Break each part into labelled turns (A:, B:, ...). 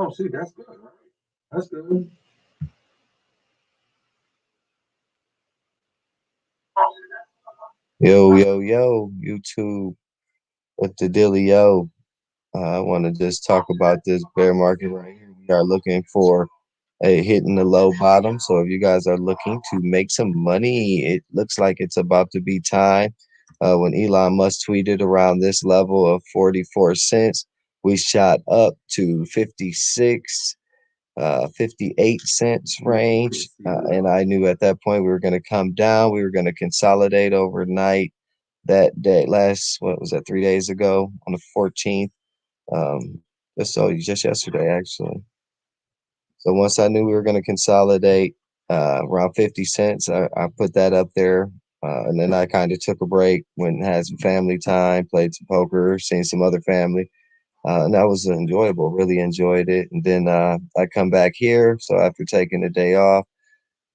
A: Oh, see, that's good, right? That's good.
B: Yo, yo, yo, YouTube, what the dealio? I want to just talk about this bear market right here. We are looking for a hitting the low bottom. So if you guys are looking to make some money, it looks like it's about to be time. When Elon Musk tweeted around this level of 44 cents, we shot up to 56, 58 cents range. And I knew at that point we were going to come down. We were going to consolidate overnight that day last, what was that, 3 days ago on the 14th. Just yesterday actually. So once I knew we were going to consolidate around 50 cents, I put that up there. And then I kind of took a break, went and had some family time, played some poker, seen some other family. And that was enjoyable, really enjoyed it. And then I come back here. So after taking a day off,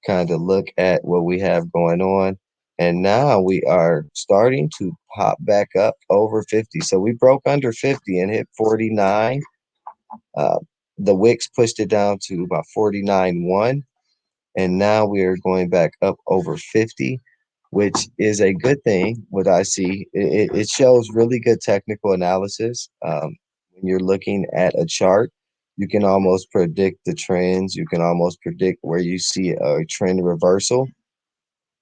B: kind of look at what we have going on. And now we are starting to pop back up over 50. So we broke under 50 and hit 49. Uh, the Wix pushed it down to about 49.1. And now we are going back up over 50, which is a good thing. What I see, it shows really good technical analysis. When you're looking at a chart, you can almost predict the trends. You can almost predict where you see a trend reversal.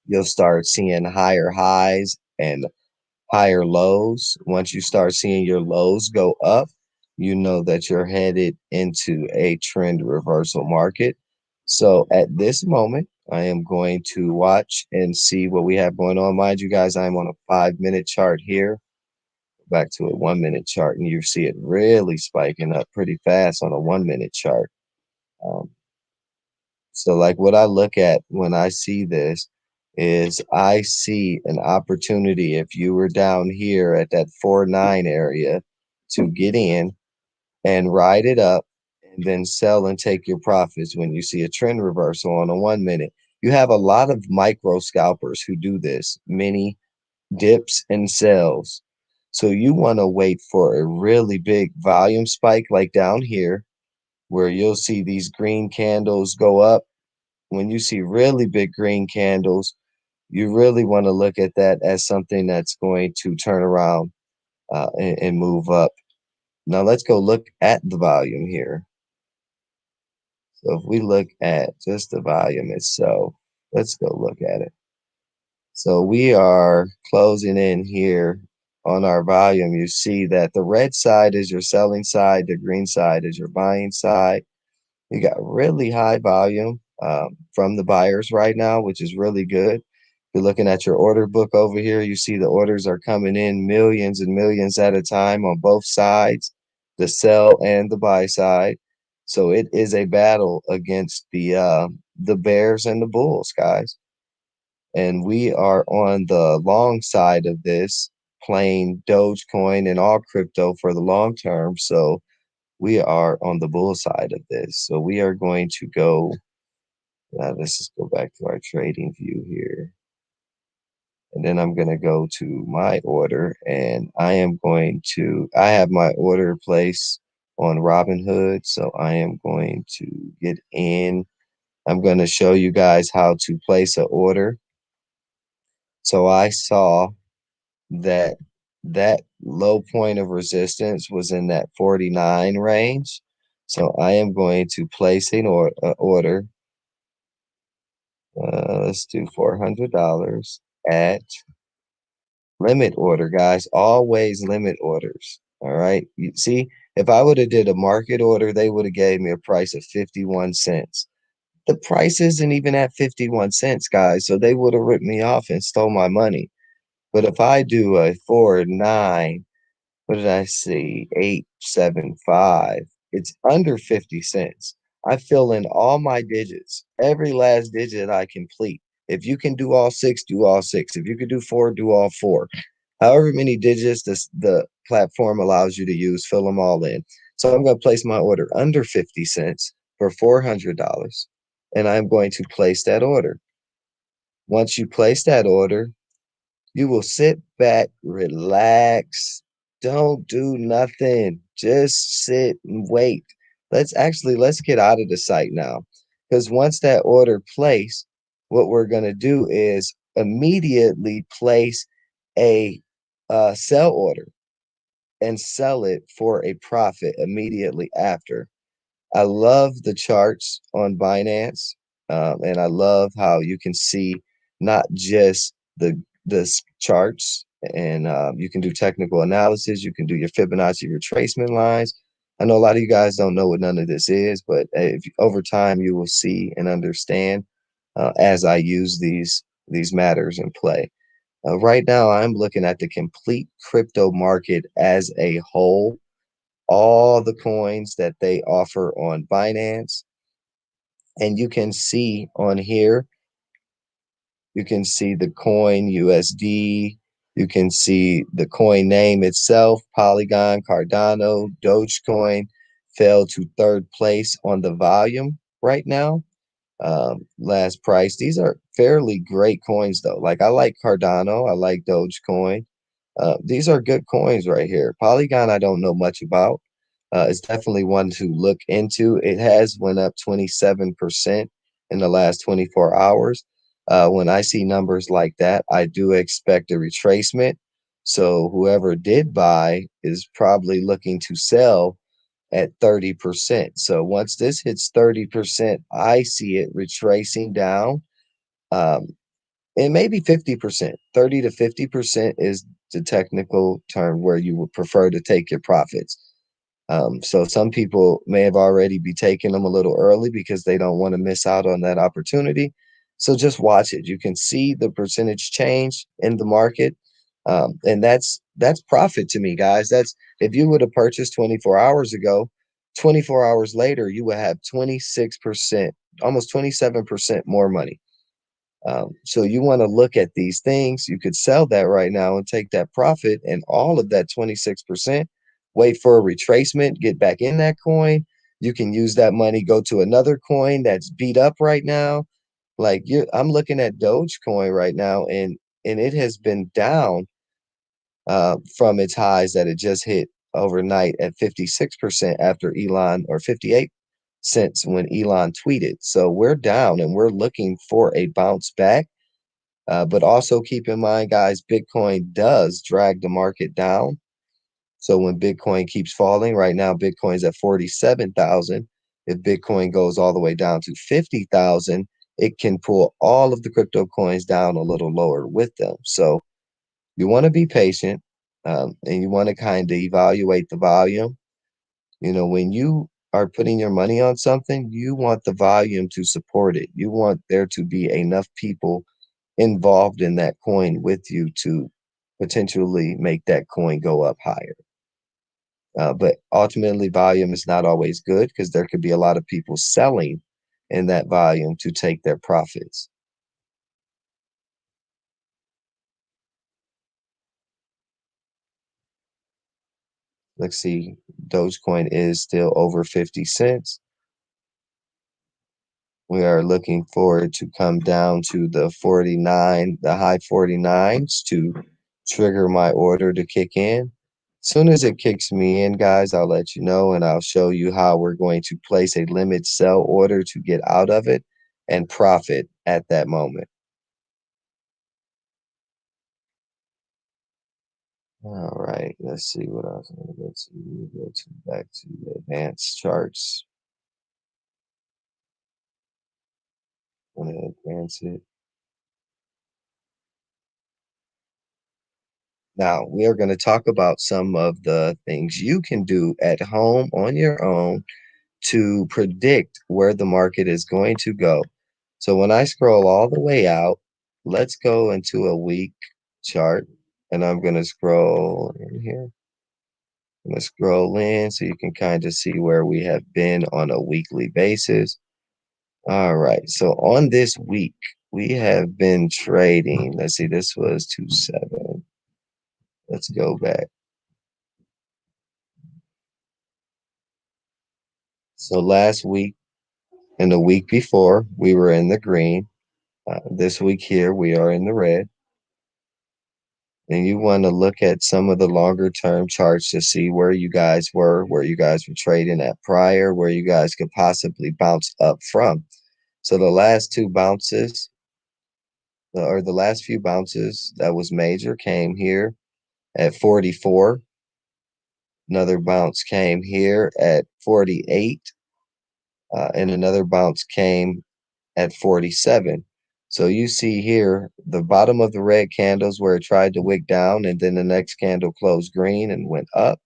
B: You'll start seeing higher highs and higher lows. Once you start seeing your lows go up, you know that you're headed into a trend reversal market. So at this moment, I am going to watch and see what we have going on. Mind you guys, I'm on a 5 minute chart here. Back to a 1 minute chart, and you see it really spiking up pretty fast on a 1 minute chart. Um, so, like, what I look at when I see this is I see an opportunity if you were down here at that 4.9 area to get in and ride it up and then sell and take your profits when you see a trend reversal on a 1 minute. You have a lot of micro scalpers who do this, many dips and sells. So you want to wait for a really big volume spike like down here where you'll see these green candles go up. When you see really big green candles, you really want to look at that as something that's going to turn around and move up. Now let's go look at the volume here. So if we look at just the volume itself, let's go look at it. So we are closing in here on our volume. You see that the red side is your selling side, the green side is your buying side. You got really high volume from the buyers right now, which is really good. You're looking at your order book over here. You see the orders are coming in millions and millions at a time on both sides, the sell and the buy side. So it is a battle against the bears and the bulls, guys. And we are on the long side of this, playing Dogecoin and all crypto for the long term. So we are on the bull side of this. So we are going to go. Let's just go back to our trading view here. And then I'm going to go to my order and I have my order placed on Robinhood. So I am going to get in. I'm going to show you guys how to place an order. So I saw that that low point of resistance was in that 49 range. So I am going to place an order. Let's do $400 at limit order, guys. Always limit orders. All right. You see, if I would have did a market order, they would have gave me a price of 51 cents. The price isn't even at 51 cents, guys. So they would have ripped me off and stole my money. But if I do a 4.9, what did I see? 875. It's under 50 cents. I fill in all my digits, every last digit I complete. If you can do all six, do all six. If you can do four, do all four. However many digits the platform allows you to use, fill them all in. So I'm going to place my order under 50 cents for $400. And I'm going to place that order. Once you place that order, you will sit back, relax, don't do nothing. Just sit and wait. let's get out of the site now. Because once that order placed, what we're gonna do is immediately place a sell order and sell it for a profit immediately after. I love the charts on Binance, and I love how you can see not just the charts, and you can do technical analysis. You can do your Fibonacci retracement lines. I know a lot of you guys don't know what none of this is, but over time you will see and understand as I use these matters in play. Right now, I'm looking at the complete crypto market as a whole, all the coins that they offer on Binance. And you can see on here, you can see the coin USD. You can see the coin name itself, Polygon, Cardano, Dogecoin fell to third place on the volume right now. Last price. These are fairly great coins though. Like I like Cardano, I like Dogecoin. These are good coins right here. Polygon, I don't know much about. It's definitely one to look into. It has went up 27% in the last 24 hours. When I see numbers like that, I do expect a retracement. So whoever did buy is probably looking to sell at 30%. So once this hits 30%, I see it retracing down. Um, and maybe 50%, 30 to 50% is the technical term where you would prefer to take your profits. So some people may have already be taking them a little early because they don't want to miss out on that opportunity. So just watch it. You can see the percentage change in the market. And that's profit to me, guys. That's if you would have purchased 24 hours ago, 24 hours later, you would have 26%, almost 27% more money. So you want to look at these things. You could sell that right now and take that profit and all of that 26%, wait for a retracement, get back in that coin. You can use that money, go to another coin that's beat up right now. Like I'm looking at Dogecoin right now, and it has been down from its highs that it just hit overnight at 56% after Elon, or 58 cents when Elon tweeted. So we're down and we're looking for a bounce back. But also keep in mind, guys, Bitcoin does drag the market down. So when Bitcoin keeps falling, right now, Bitcoin's at 47,000. If Bitcoin goes all the way down to 50,000, it can pull all of the crypto coins down a little lower with them. So you want to be patient, and you want to kind of evaluate the volume. When you are putting your money on something, you want the volume to support it. You want there to be enough people involved in that coin with you to potentially make that coin go up higher. But ultimately, volume is not always good because there could be a lot of people selling in that volume to take their profits. Let's see, Dogecoin is still over 50 cents. We are looking for it to come down to the high 49s to trigger my order to kick in. Soon as it kicks me in, guys, I'll let you know and I'll show you how we're going to place a limit sell order to get out of it and profit at that moment. All right, let's see what else I'm going to go to back to the advanced charts. I'm going to advance it. Now, we are going to talk about some of the things you can do at home on your own to predict where the market is going to go. So when I scroll all the way out, let's go into a week chart, and I'm going to scroll in here. I'm going to scroll in so you can kind of see where we have been on a weekly basis. All right, so on this week, we have been trading. Let's see, this was 2/7. Let's go back. So last week and the week before, we were in the green. This week here, we are in the red. and you want to look at some of the longer term charts to see where you guys were, where you guys were trading at prior, where you guys could possibly bounce up from. So the last two bounces, or the last few bounces that was major, came here at 44. Another bounce came here at 48, and another bounce came at 47. So you see here the bottom of the red candles where it tried to wick down, and then the next candle closed green and went up.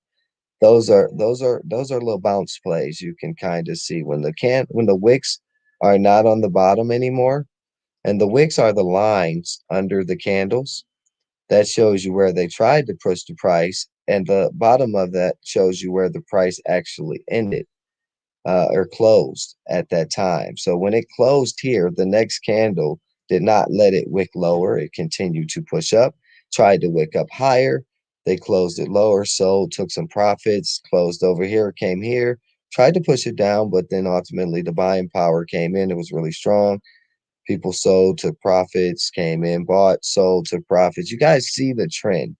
B: Those are little bounce plays. You can kind of see when the wicks are not on the bottom anymore, and the wicks are the lines under the candles. That shows you where they tried to push the price, and the bottom of that shows you where the price actually ended, or closed at that time. So when it closed here, the next candle did not let it wick lower. It continued to push up, tried to wick up higher. They closed it lower, sold, took some profits, closed over here, came here, tried to push it down, but then ultimately the buying power came in. It was really strong. People sold, took profits, came in, bought, sold, took profits. You guys see the trend.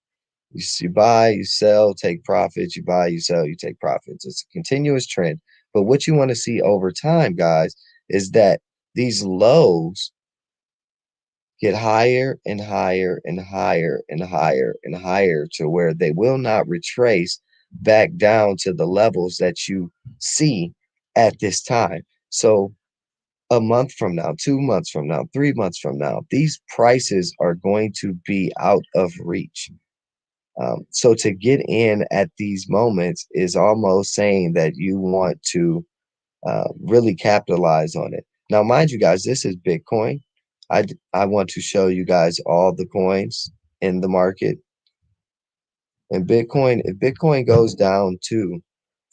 B: You buy, you sell, take profits. You buy, you sell, you take profits. It's a continuous trend. But what you want to see over time, guys, is that these lows get higher and higher and higher and higher and higher to where they will not retrace back down to the levels that you see at this time. So a month from now, 2 months from now, 3 months from now, these prices are going to be out of reach. So to get in at these moments is almost saying that you want to really capitalize on it. Now, mind you guys, this is Bitcoin. I want to show you guys all the coins in the market. And Bitcoin, if Bitcoin goes down to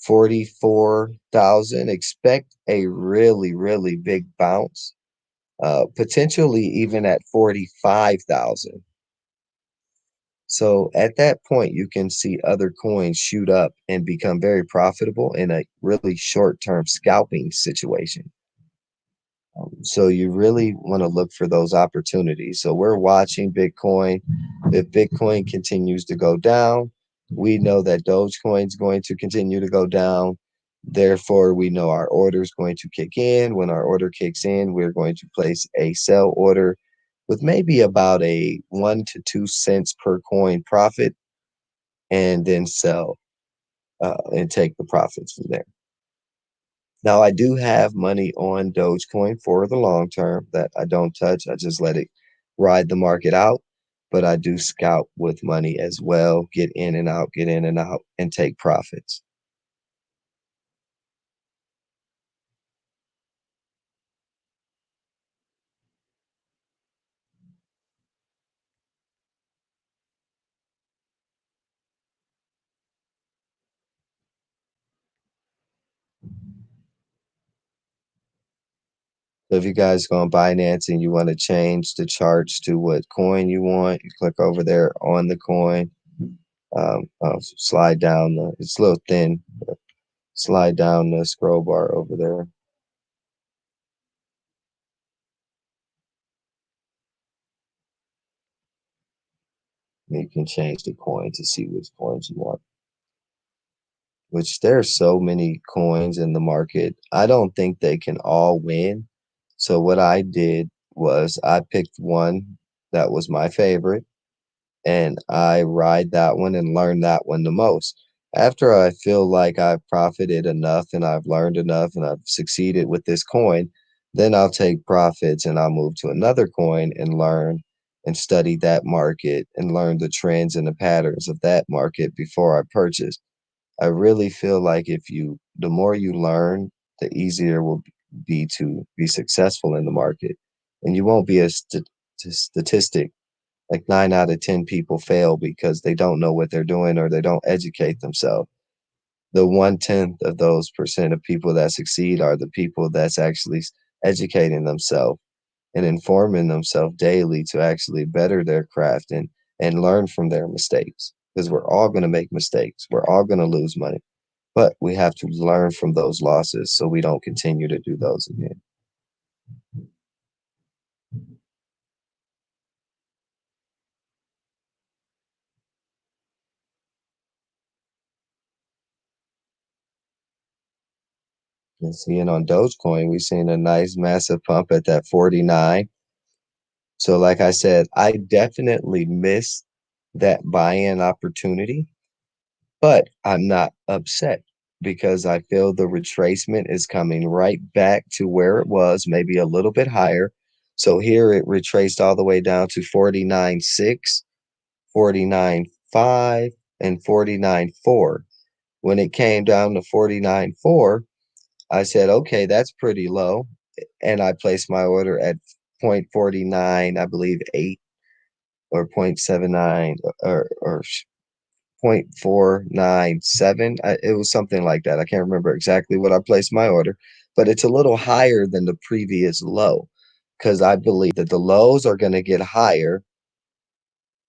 B: 44,000, expect a really, really big bounce, potentially even at 45,000. So at that point, you can see other coins shoot up and become very profitable in a really short-term scalping situation. So you really want to look for those opportunities. So we're watching Bitcoin. If Bitcoin continues to go down, we know that Dogecoin is going to continue to go down. Therefore, we know our order is going to kick in. When our order kicks in, we're going to place a sell order with maybe about a 1 to 2 cents per coin profit, and then sell, and take the profits from there. Now, I do have money on Dogecoin for the long term that I don't touch. I just let it ride the market out. But I do scout with money as well, get in and out, get in and out, and take profits. So if you guys go on Binance and you want to change the charts to what coin you want, you click over there on the coin. I'll slide down it's a little thin, but slide down the scroll bar over there. And you can change the coin to see which coins you want. Which there's so many coins in the market. I don't think they can all win. So what I did was I picked one that was my favorite, and I ride that one and learn that one the most. After I feel like I've profited enough and I've learned enough and I've succeeded with this coin, then I'll take profits and I'll move to another coin and learn and study that market and learn the trends and the patterns of that market before I purchase. I really feel like the more you learn, the easier it will be to be successful in the market. And you won't be a statistic like 9 out of 10 people fail because they don't know what they're doing or they don't educate themselves. The 1/10 of those percent of people that succeed are the people that's actually educating themselves and informing themselves daily to actually better their craft and learn from their mistakes. Because we're all going to make mistakes. We're all going to lose money. But we have to learn from those losses so we don't continue to do those again. And seeing on Dogecoin, we've seen a nice massive pump at that 49. So like I said, I definitely missed that buy-in opportunity, but I'm not upset because I feel the retracement is coming right back to where it was, maybe a little bit higher. So here it retraced all the way down to 49.6, 49.5, and 49.4. When it came down to 49.4, I said, okay, that's pretty low. And I placed my order at 0.49, I believe 8 or 0.79 or 0.497. It was something like that. I can't remember exactly what I placed my order, but it's a little higher than the previous low because I believe that the lows are going to get higher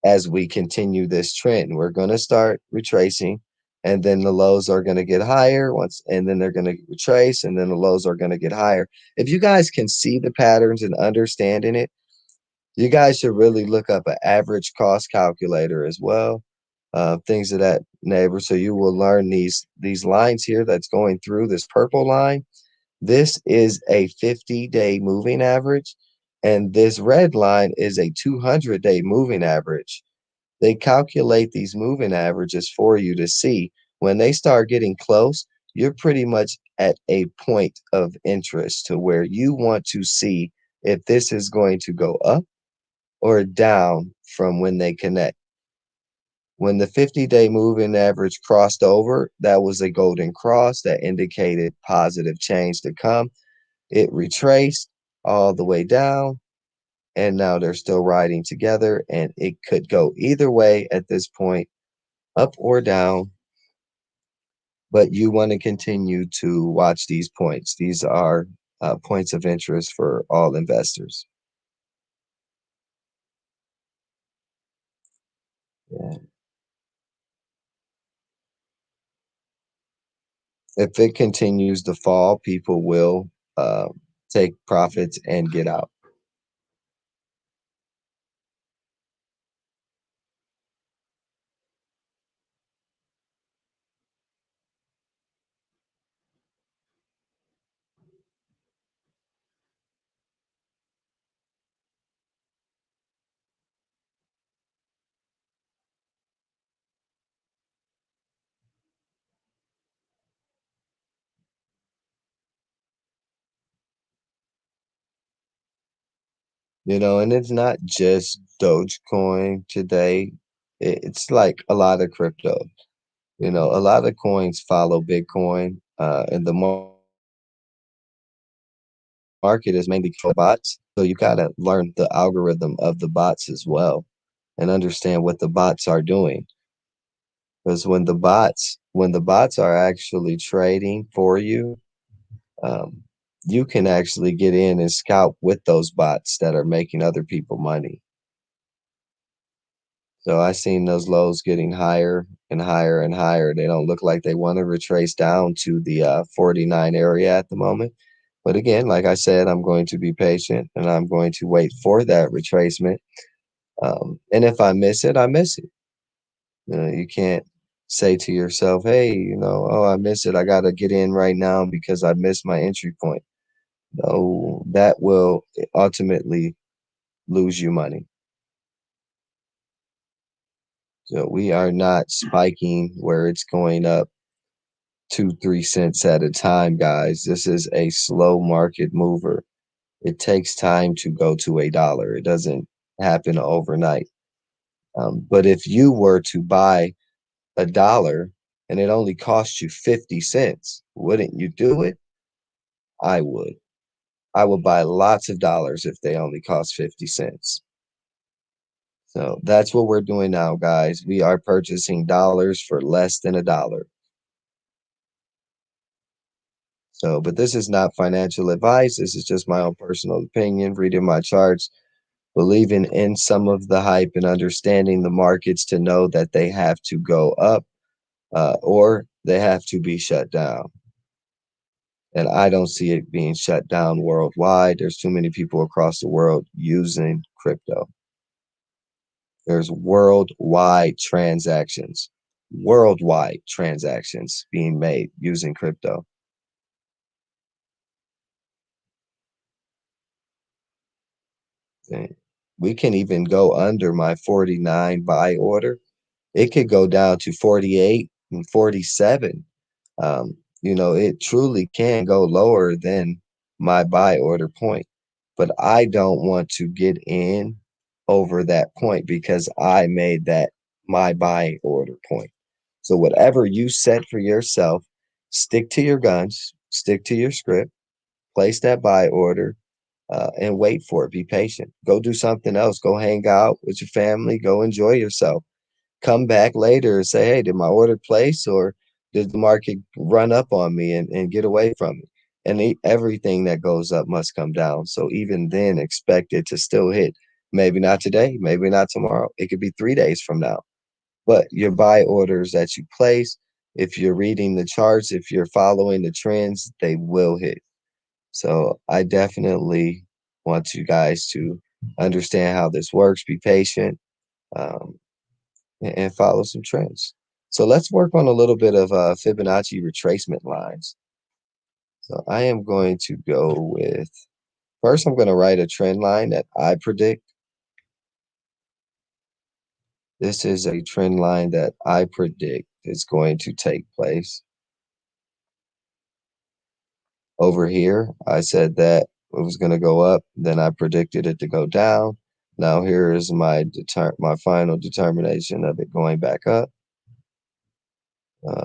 B: as we continue this trend. We're going to start retracing, and then the lows are going to get higher once, and then they're going to retrace, and then the lows are going to get higher. If you guys can see the patterns and understanding it, you guys should really look up an average cost calculator as well, things of that neighbor. So you will learn these lines here that's going through this purple line. This is a 50-day moving average, and this red line is a 200-day moving average. They calculate these moving averages for you to see when they start getting close, you're pretty much at a point of interest to where you want to see if this is going to go up or down from when they connect. When the 50-day moving average crossed over, that was a golden cross that indicated positive change to come. It retraced all the way down, and now they're still riding together, and it could go either way at this point, up or down. But you want to continue to watch these points. These are points of interest for all investors. Yeah. If it continues to fall, people will uh, take profits and get out. And it's not just Dogecoin today. It's like a lot of crypto. A lot of coins follow Bitcoin, and the market is mainly controlled by bots. So you gotta learn the algorithm of the bots as well and understand what the bots are doing. Because when the bots are actually trading for you, um, you can actually get in and scalp with those bots that are making other people money. So I seen those lows getting higher and higher and higher. They don't look like they want to retrace down to the 49 area at the moment. But again, like I said, I'm going to be patient and I'm going to wait for that retracement. And if I miss it, I miss it. You can't say to yourself, hey, oh, I miss it. I got to get in right now because I missed my entry point. No, that will ultimately lose you money. So we are not spiking where it's going up 2, 3 cents at a time, guys. This is a slow market mover. It takes time to go to $1. It doesn't happen overnight. But if you were to buy $1 and it only cost you 50 cents, wouldn't you do it? I would. I would buy lots of dollars if they only cost 50 cents. So that's what we're doing now, guys. We are purchasing dollars for less than $1. So, but this is not financial advice. This is just my own personal opinion, reading my charts, believing in some of the hype and understanding the markets to know that they have to go up, or they have to be shut down. And I don't see it being shut down worldwide. There's too many people across the world using crypto. There's worldwide transactions being made using crypto. And we can even go under my 49 buy order. It could go down to 48 and 47. It truly can go lower than my buy order point, but I don't want to get in over that point because I made that my buy order point. So whatever you set for yourself, stick to your guns, stick to your script, place that buy order, and wait for it. Be patient. Go do something else. Go hang out with your family. Go enjoy yourself. Come back later and say, hey, did my order place or did the market run up on me and get away from me? And everything that goes up must come down. So even then, expect it to still hit. Maybe not today, maybe not tomorrow. It could be 3 days from now. But your buy orders that you place, if you're reading the charts, if you're following the trends, they will hit. So I definitely want you guys to understand how this works, be patient, um, and follow some trends. So let's work on a little bit of Fibonacci retracement lines. So I am going to go with, first I'm going to write a trend line that I predict. This is a trend line that I predict is going to take place. Over here, I said that it was going to go up, then I predicted it to go down. Now here is my final determination of it going back up.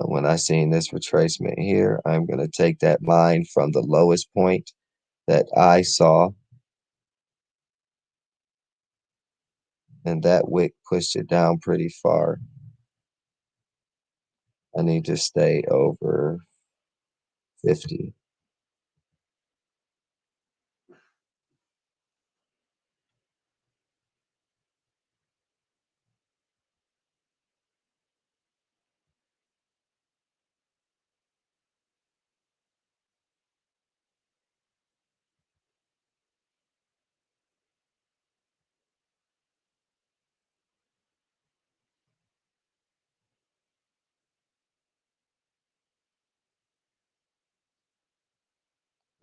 B: When I seen this retracement here, I'm going to take that line from the lowest point that I saw, and that wick pushed it down pretty far. I need to stay over 50.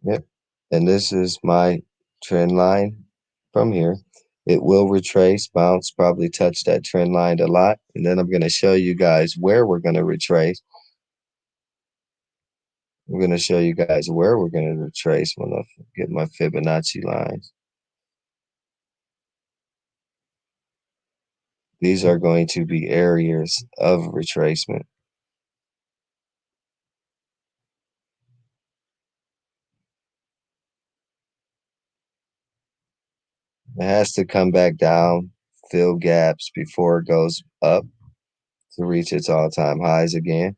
B: Yep. And this is my trend line from here. It will retrace, bounce, probably touch that trend line a lot. And then I'm going to show you guys where we're going to retrace. I'm going to show you guys where we're going to retrace when I get my Fibonacci lines. These are going to be areas of retracement. It has to come back down, fill gaps before it goes up to reach its all-time highs again.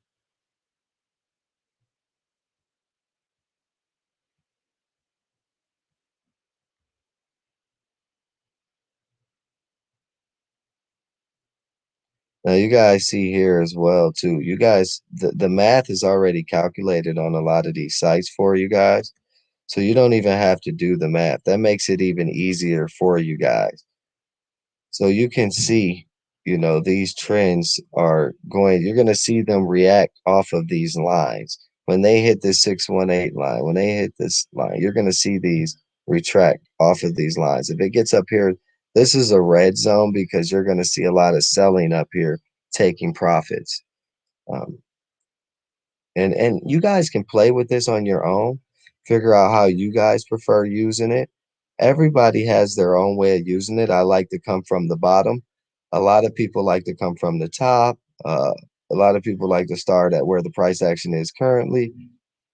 B: Now you guys see here as well too. You guys, the math is already calculated on a lot of these sites for you guys. So you don't even have to do the math. That makes it even easier for you guys. So you can see, these trends are going, you're going to see them react off of these lines. When they hit this 618 line, when they hit this line, you're going to see these retract off of these lines. If it gets up here, this is a red zone because you're going to see a lot of selling up here, taking profits. Um, and you guys can play with this on your own, figure out how you guys prefer using it. Everybody has their own way of using it. I like to come from the bottom. A lot of people like to come from the top. A lot of people like to start at where the price action is currently.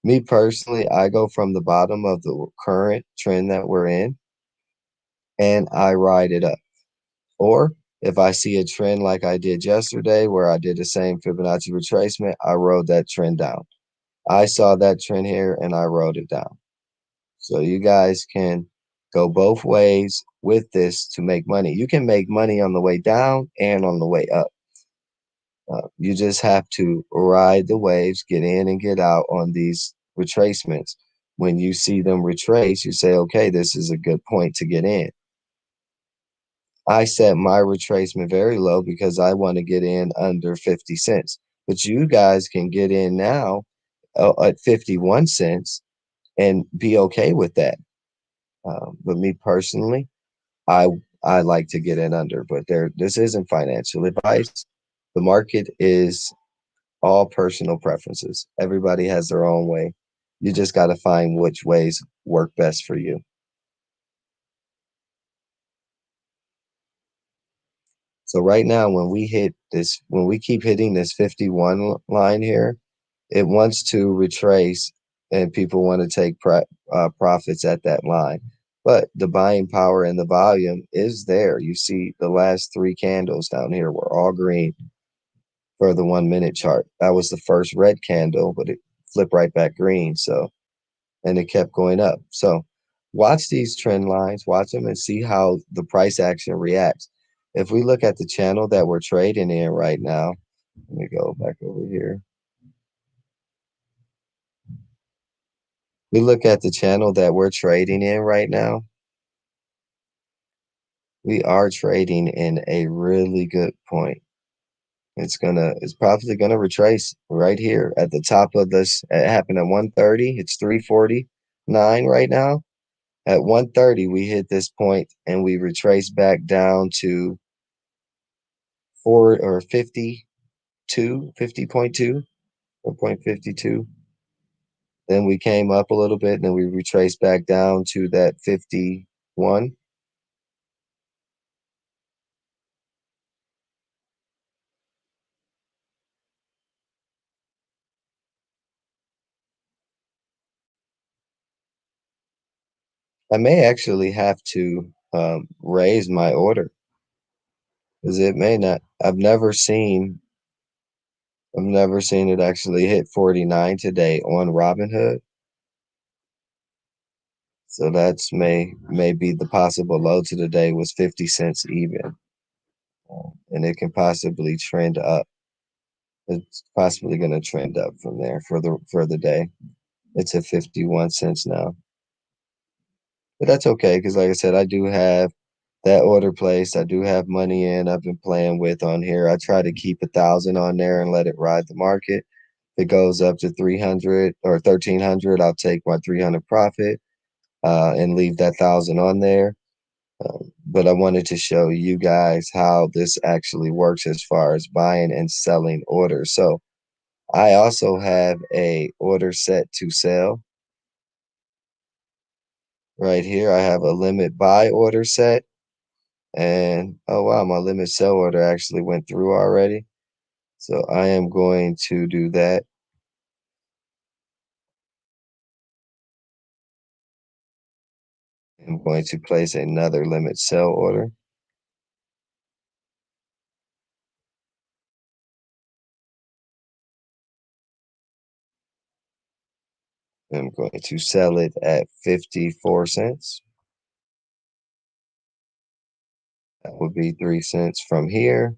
B: Me personally, I go from the bottom of the current trend that we're in and I ride it up. Or if I see a trend like I did yesterday where I did the same Fibonacci retracement, I rode that trend down. I saw that trend here and I wrote it down. So you guys can go both ways with this to make money. You can make money on the way down and on the way up. You just have to ride the waves, get in and get out on these retracements. When you see them retrace, you say, okay, this is a good point to get in. I set my retracement very low because I want to get in under 50 cents. But you guys can get in now at 51 cents and be okay with that. But me personally, I I like to get in under, but this isn't financial advice. The market is all personal preferences. Everybody has their own way. You just got to find which ways work best for you. So right now, when we keep hitting this 51 line here, it wants to retrace, and people want to take profits at that line. But the buying power and the volume is there. You see the last three candles down here were all green for the 1 minute chart. That was the first red candle, but it flipped right back green. So, and it kept going up. So watch these trend lines, watch them and see how the price action reacts. If we look at the channel that we're trading in right now, let me go back over here. We look at the channel that we're trading in right now. We are trading in a really good point. It's probably gonna retrace right here at the top of this. It happened at 130. It's 349 right now. At 130, we hit this point and we retraced back down to 50.2, 4.52. Then we came up a little bit, and then we retraced back down to that 51. I may actually have to raise my order because it may not. I've never seen it actually hit 49 today on Robinhood. So that's may be the possible low to the day was 50 cents even, and it can possibly trend up. It's possibly going to trend up from there for the day. It's at 51 cents now, but that's okay because, like I said, I do have that order placed. I do have money in. I've been playing with on here. I try to keep 1,000 on there and let it ride the market. If it goes up to 300 or 1,300, I'll take my 300 profit and leave that 1,000 on there. But I wanted to show you guys how this actually works as far as buying and selling orders. So I also have a order set to sell right here. I have a limit buy order set, and oh wow, my limit sell order actually went through already. So I am going to do that. I'm going to place another limit sell order. I'm going to sell it at 54 cents. That would be 3 cents from here.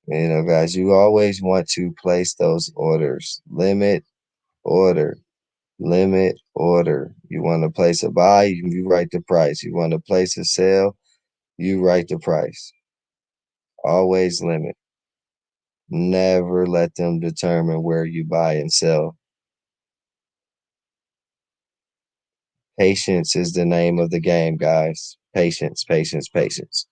B: You know, guys, you always want to place those orders. Limit order, limit order. You want to place a buy, you write the price. You want to place a sell, you write the price. Always limit. Never let them determine where you buy and sell. Patience is the name of the game, guys. Patience, patience, patience.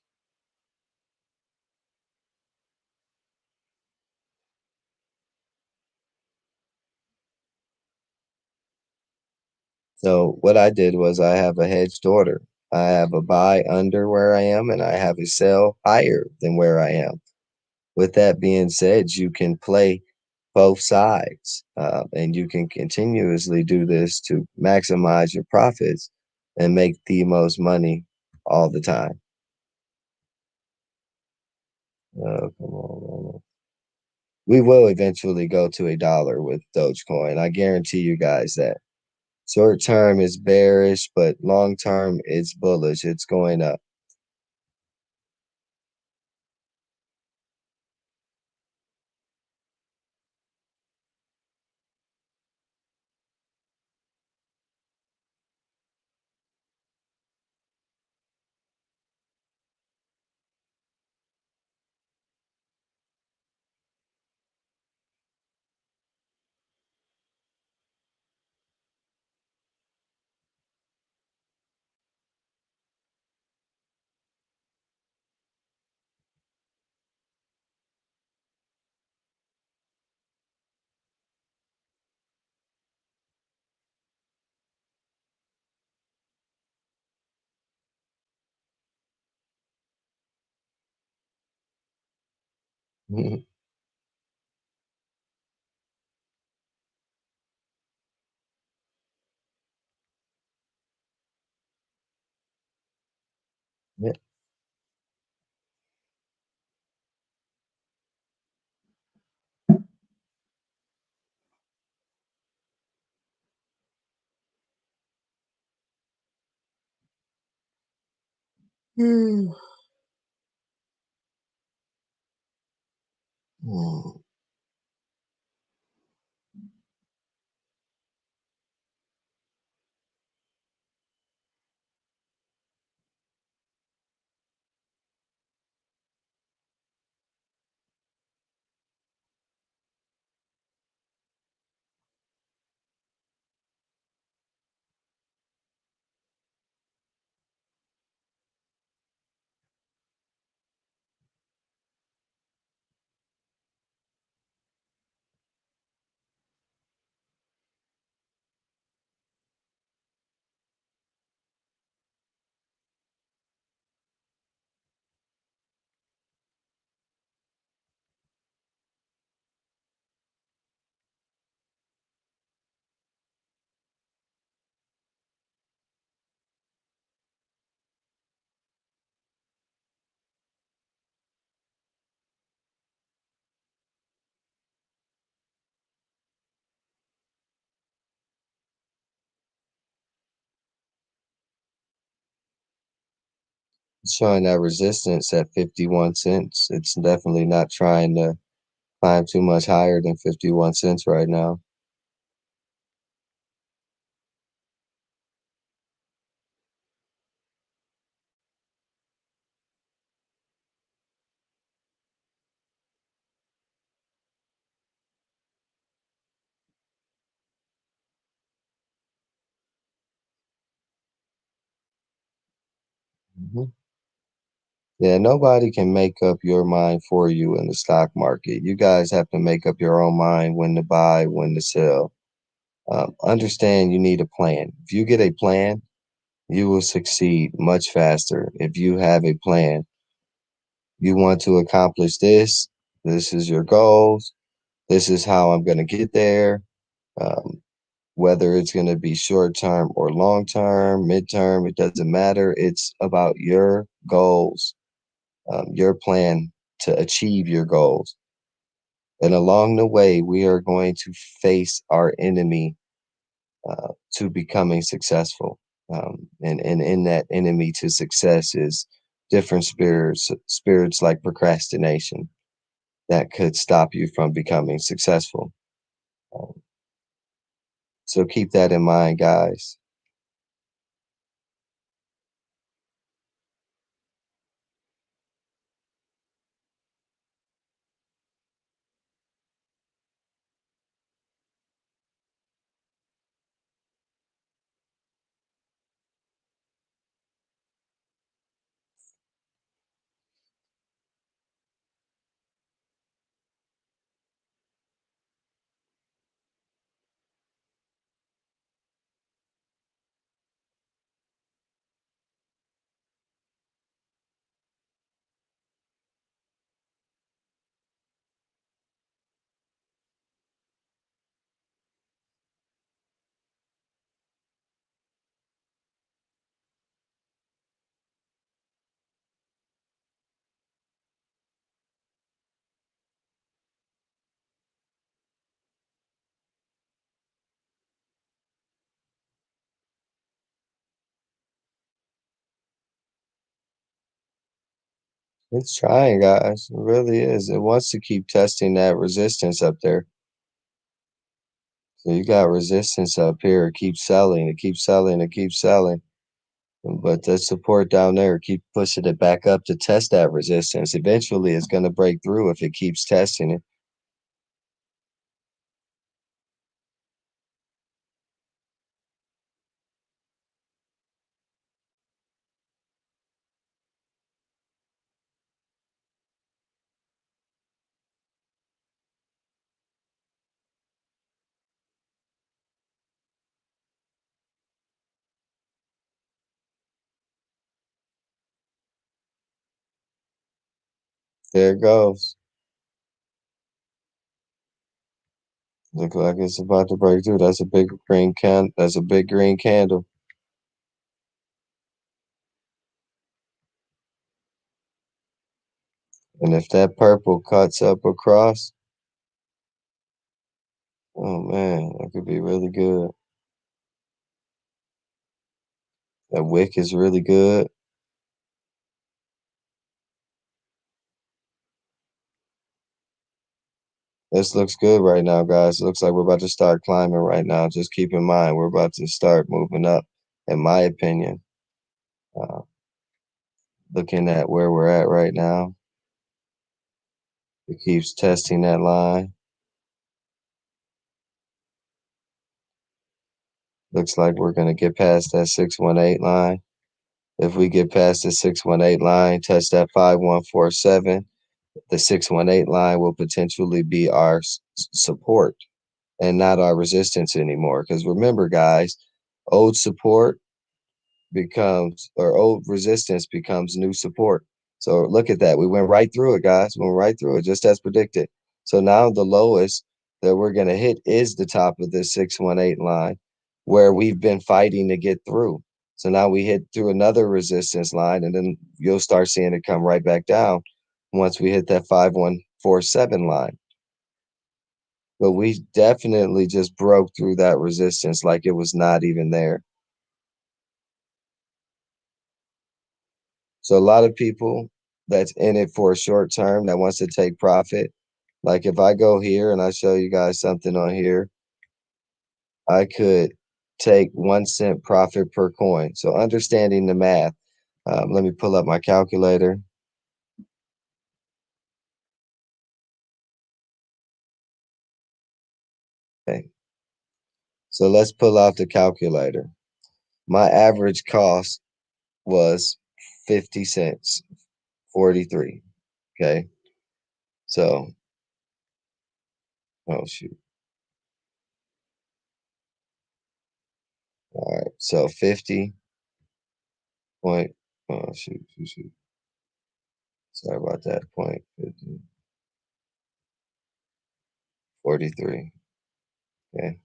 B: So what I did was I have a hedged order. I have a buy under where I am, and I have a sell higher than where I am. With that being said, you can play both sides, and you can continuously do this to maximize your profits and make the most money all the time. Come on. We will eventually go to $1 with Dogecoin. I guarantee you guys that. Short term is bearish, but long term it's bullish. It's going up. Mhm. Yeah. Mm. Mm. Showing that resistance at 51 cents. It's definitely not trying to climb too much higher than 51 cents right now. Mhm. Yeah, nobody can make up your mind for you in the stock market. You guys have to make up your own mind when to buy, when to sell. Understand you need a plan. If you get a plan, you will succeed much faster. If you have a plan, you want to accomplish this, this is your goals, this is how I'm going to get there. Um, whether it's going to be short term or long term, midterm, it doesn't matter. It's about your goals, your plan to achieve your goals. And along the way, we are going to face our enemy to becoming successful. And in that enemy to success is different spirits like procrastination that could stop you from becoming successful. Um, so keep that in mind, guys. It's trying, guys. It really is. It wants to keep testing that resistance up there. So you got resistance up here. It keeps selling. It keeps selling. It keeps selling. But the support down there, keep pushing it back up to test that resistance. Eventually, it's going to break through if it keeps testing it. There it goes. Look like it's about to break through. That's a big green can. That's a big green candle. And if that purple cuts up across, oh man, that could be really good. That wick is really good. This looks good right now, guys. It looks like we're about to start climbing right now. Just keep in mind, we're about to start moving up, in my opinion. Uh, Looking at where we're at right now, it keeps testing that line. Looks like we're going to get past that 618 line. If we get past the 618 line, touch that 5147, the 618 line will potentially be our support and not our resistance anymore. Because remember, guys, old support becomes, or old resistance becomes new support. So look at that. We went right through it, guys. We went right through it, just as predicted. So now the lowest that we're going to hit is the top of the 618 line where we've been fighting to get through. So now we hit through another resistance line, and then you'll start seeing it come right back down once we hit that 5147 line. But we definitely just broke through that resistance like it was not even there. So a lot of people that's in it for a short term that wants to take profit. Like if I go here and I show you guys something on here, I could take 1 cent profit per coin. So understanding the math, let me pull up my calculator. Okay. So let's pull out the calculator. My average cost was 50 cents, 43. Okay. So, oh shoot. All right. So 50 point, oh shoot. Sorry about that. Point 50, 43. Okay.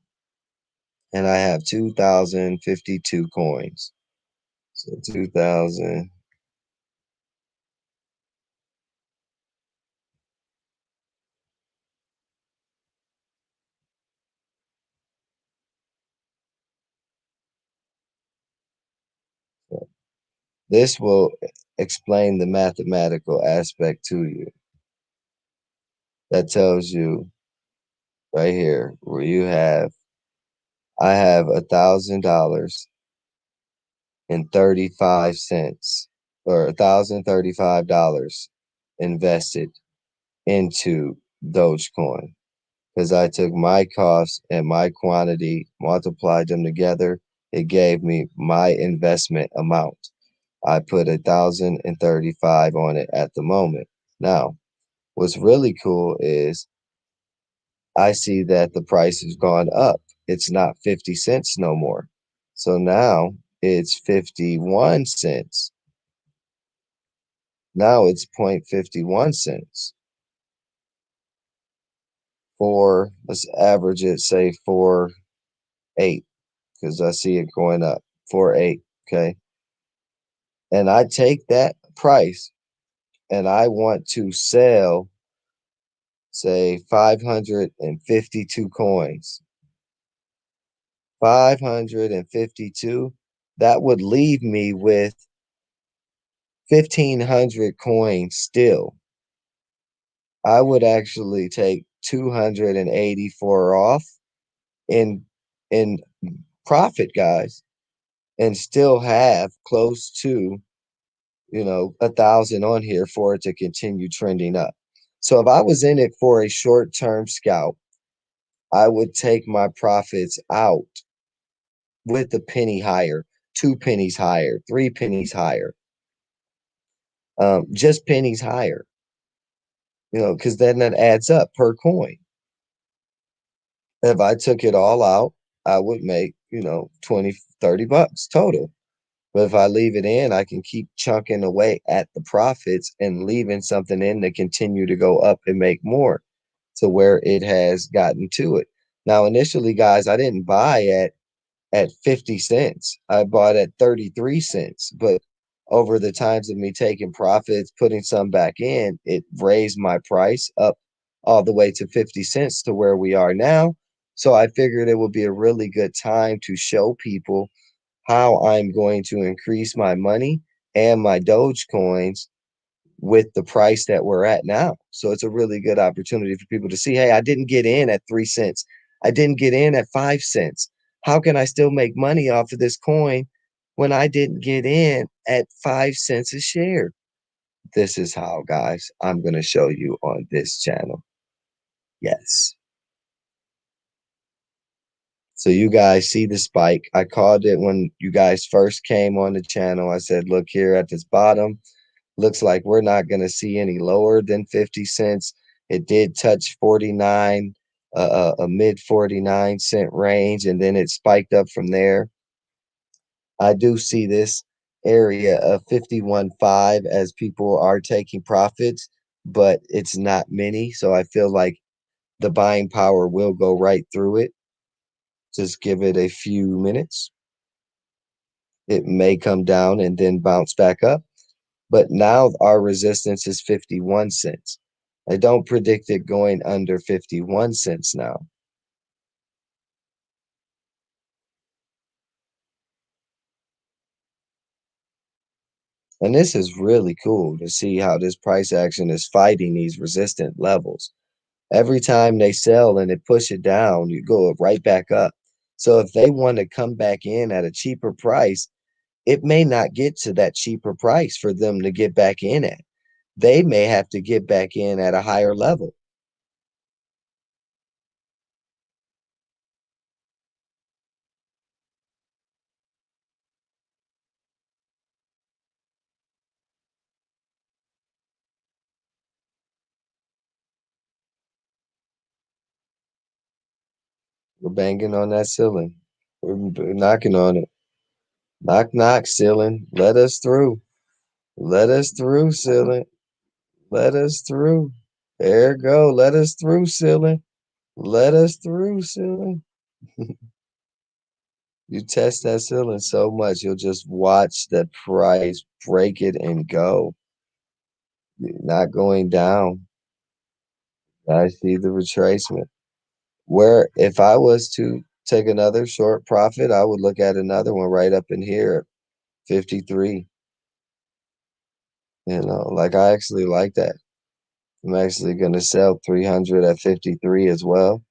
B: And I have 2,052 coins. So 2,000. This will explain the mathematical aspect to you. That tells you right here where I have $1,000.35 or $1,035 invested into Dogecoin. Because I took my cost and my quantity, multiplied them together, it gave me my investment amount. I put 1,035 on it at the moment. Now, what's really cool is I see that the price has gone up. It's not 50 cents no more. So now it's 51 cents. Now it's 0.51 cents for, let's average it, say 4.8, because I see it going up 4.8. Okay. And I take that price and I want to sell, say, 552 coins. 552, that would leave me with 1,500 coins still. I would actually take 284 off in in profit, guys, and still have close to, 1,000 on here for it to continue trending up. So if I was in it for a short-term scalp, I would take my profits out with a penny higher, 2 pennies higher, 3 pennies higher, just pennies higher, because then that adds up per coin. If I took it all out, I would make, 20, 30 bucks total. But if I leave it in, I can keep chunking away at the profits and leaving something in to continue to go up and make more to where it has gotten to it. Now, initially, guys, I didn't buy at 50 cents. I bought at 33 cents, but over the times of me taking profits, putting some back in, it raised my price up all the way to 50 cents to where we are now. So I figured it would be a really good time to show people how I'm going to increase my money and my Doge coins with the price that we're at now. So it's a really good opportunity for people to see, hey, I didn't get in at 3 cents. I didn't get in at 5 cents. How can I still make money off of this coin when I didn't get in at 5 cents a share? This is how, guys, I'm going to show you on this channel. Yes. So you guys see the spike. I called it when you guys first came on the channel. I said, look here at this bottom. Looks like we're not going to see any lower than 50 cents. It did touch 49, a mid 49-cent range, and then it spiked up from there. I do see this area of 51.5 as people are taking profits, but it's not many. So I feel like the buying power will go right through it. Just give it a few minutes. It may come down and then bounce back up. But now our resistance is 51 cents. I don't predict it going under 51 cents now. And this is really cool to see how this price action is fighting these resistant levels. Every time they sell and they push it down, you go right back up. So if they want to come back in at a cheaper price, it may not get to that cheaper price for them to get back in at. They may have to get back in at a higher level. We're banging on that ceiling. We're knocking on it. Knock, knock, ceiling. Let us through. Let us through, ceiling. Let us through. There you go. Let us through, ceiling. Let us through, ceiling. You test that ceiling so much, you'll just watch the price break it and go. Not going down. I see the retracement. Where if I was to take another short profit, I would look at another one right up in here, 53. Like I actually like that. I'm actually going to sell 300 at 53 as well.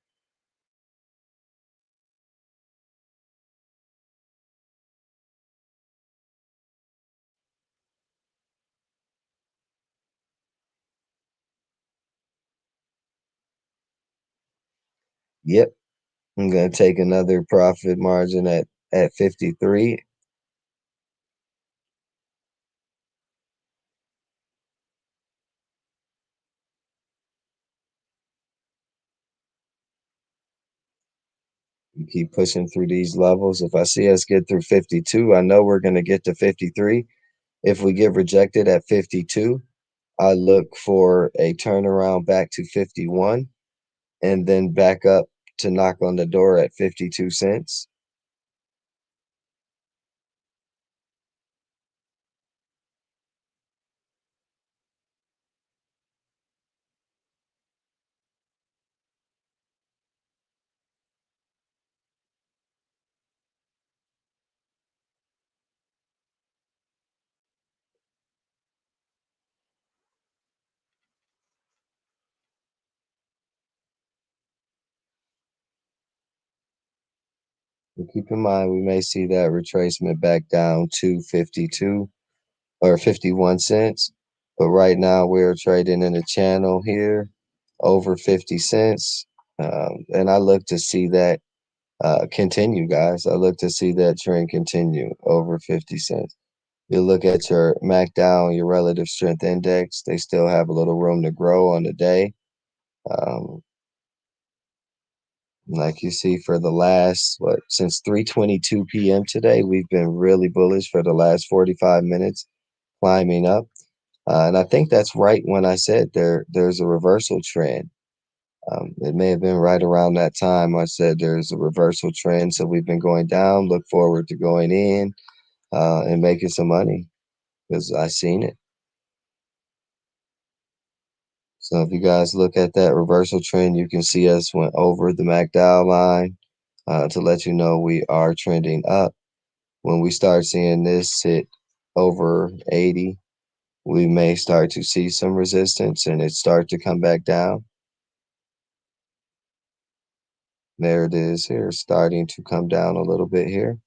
B: Yep. I'm going to take another profit margin at 53. We keep pushing through these levels. If I see us get through 52, I know we're going to get to 53. If we get rejected at 52, I look for a turnaround back to 51 and then back up to knock on the door at 52 cents. But keep in mind, we may see that retracement back down to 52 or 51 cents. But right now, we're trading in a channel here over 50 cents. And I look to see that continue, guys. I look to see that trend continue over 50 cents. You look at your MAC down, your relative strength index, they still have a little room to grow on the day. Um, like you see for the last, since 3:22 p.m. today, we've been really bullish for the last 45 minutes, climbing up. And I think that's right when I said there's a reversal trend. It may have been right around that time I said there's a reversal trend. So we've been going down, look forward to going in and making some money because I seen it. So if you guys look at that reversal trend, you can see us went over the MACD line to let you know we are trending up. When we start seeing this sit over 80, we may start to see some resistance and it start to come back down. There it is here, starting to come down a little bit here.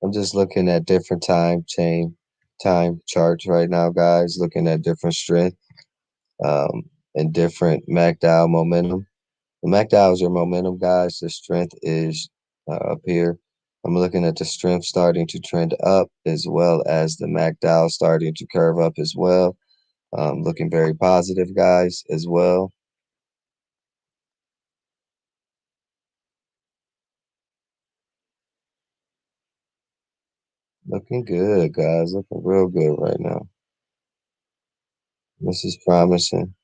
B: I'm just looking at different time charts right now, guys, looking at different strength and different MACD momentum. The MACD is your momentum, guys. The strength is up here. I'm looking at the strength starting to trend up as well as the MACD starting to curve up as well. Looking very positive, guys, as well. Looking good, guys. Looking real good right now. This is promising.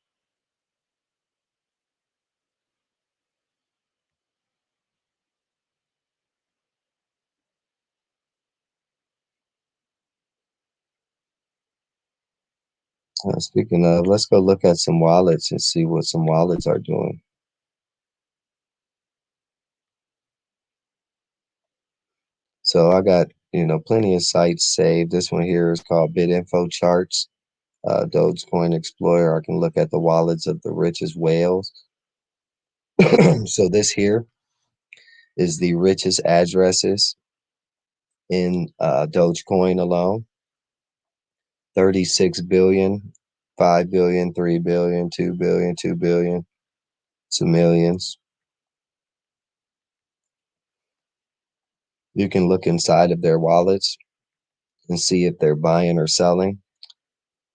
B: Speaking of, let's go look at some wallets and see what some wallets are doing. So I got, plenty of sites saved. This one here is called BitInfo Charts, Dogecoin Explorer. I can look at the wallets of the richest whales. So this here is the richest addresses in Dogecoin alone. 36 billion, 5 billion, 3 billion, 2 billion, 2 billion, some millions. You can look inside of their wallets and see if they're buying or selling.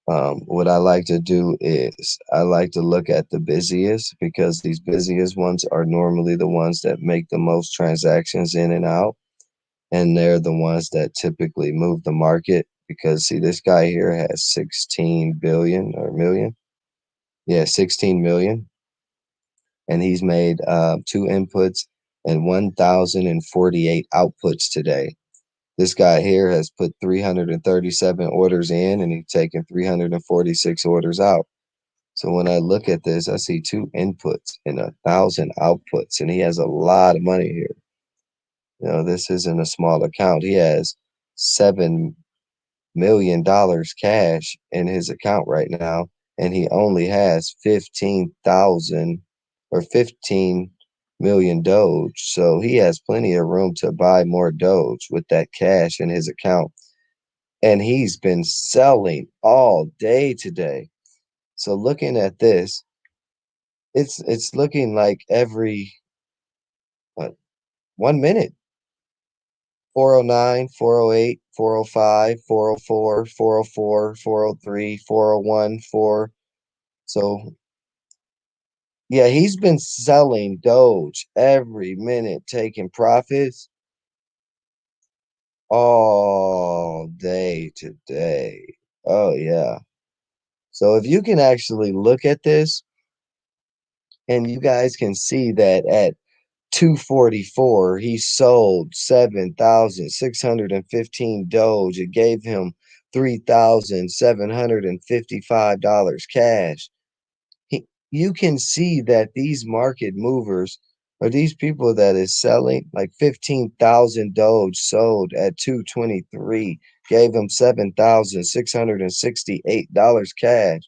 B: What I like to do is I like to look at the busiest because these busiest ones are normally the ones that make the most transactions in and out. And they're the ones that typically move the market because see, this guy here has 16 billion or million. Yeah, 16 million. And he's made two inputs and 1,048 outputs today. This guy here has put 337 orders in and he's taken 346 orders out. So when I look at this, I see two inputs and 1,000 outputs, and he has a lot of money here. This isn't a small account. He has $7 million cash in his account right now, and he only has 15,000 or 15 million Doge. So he has plenty of room to buy more Doge with that cash in his account. And he's been selling all day today. So looking at this, it's looking like every what 1 minute. 409, 408, 405, 404, 404, 403, 401, 4. So yeah, he's been selling Doge every minute, taking profits all day today. Oh yeah. So if you can actually look at this and you guys can see that at 244, he sold 7,615 Doge. It gave him $3,755 cash. You can see that these market movers are these people that is selling like 15,000 Doge sold at 223, gave them $7,668 cash.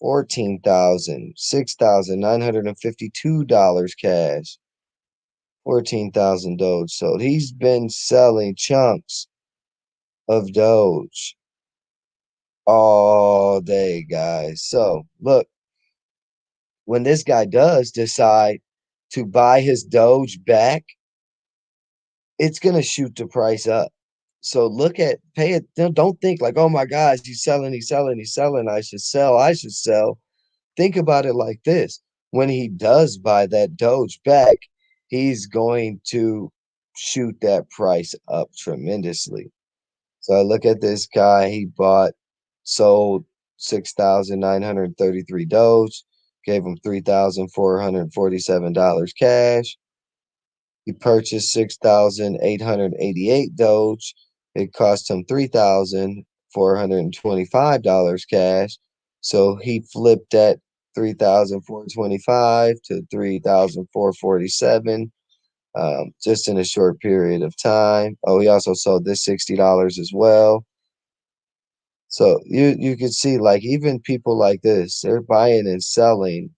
B: 14,000, $6,952 cash. 14,000 Doge sold. He's been selling chunks of Doge all day, guys. So look, when this guy does decide to buy his Doge back, it's gonna shoot the price up. So look at pay it. Don't think like, oh my gosh, he's selling, he's selling, he's selling. I should sell, I should sell. Think about it like this. When he does buy that Doge back, he's going to shoot that price up tremendously. So I look at this guy, he sold 6,933 Doge, gave him $3,447 cash. He purchased 6,888 Doge. It cost him $3,425 cash. So he flipped that 3,425 to 3,447 just in a short period of time. Oh, he also sold this $60 as well. So you can see like even people like this, they're buying and selling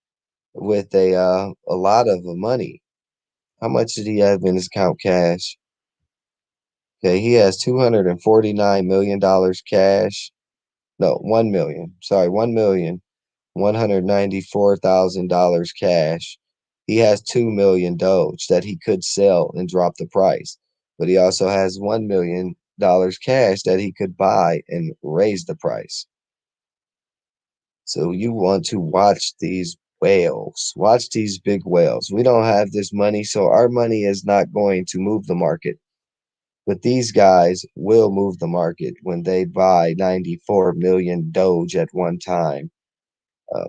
B: with a lot of money. How much did he have in his account cash? Okay, he has $249 million cash. No, 1 million. Sorry, 1,194,000 cash. He has 2 million Doge that he could sell and drop the price. But he also has $1 million cash that he could buy and raise the price. So you want to watch these whales, watch these big whales. We don't have this money, so our money is not going to move the market. But these guys will move the market when they buy 94 million Doge at one time. Uh,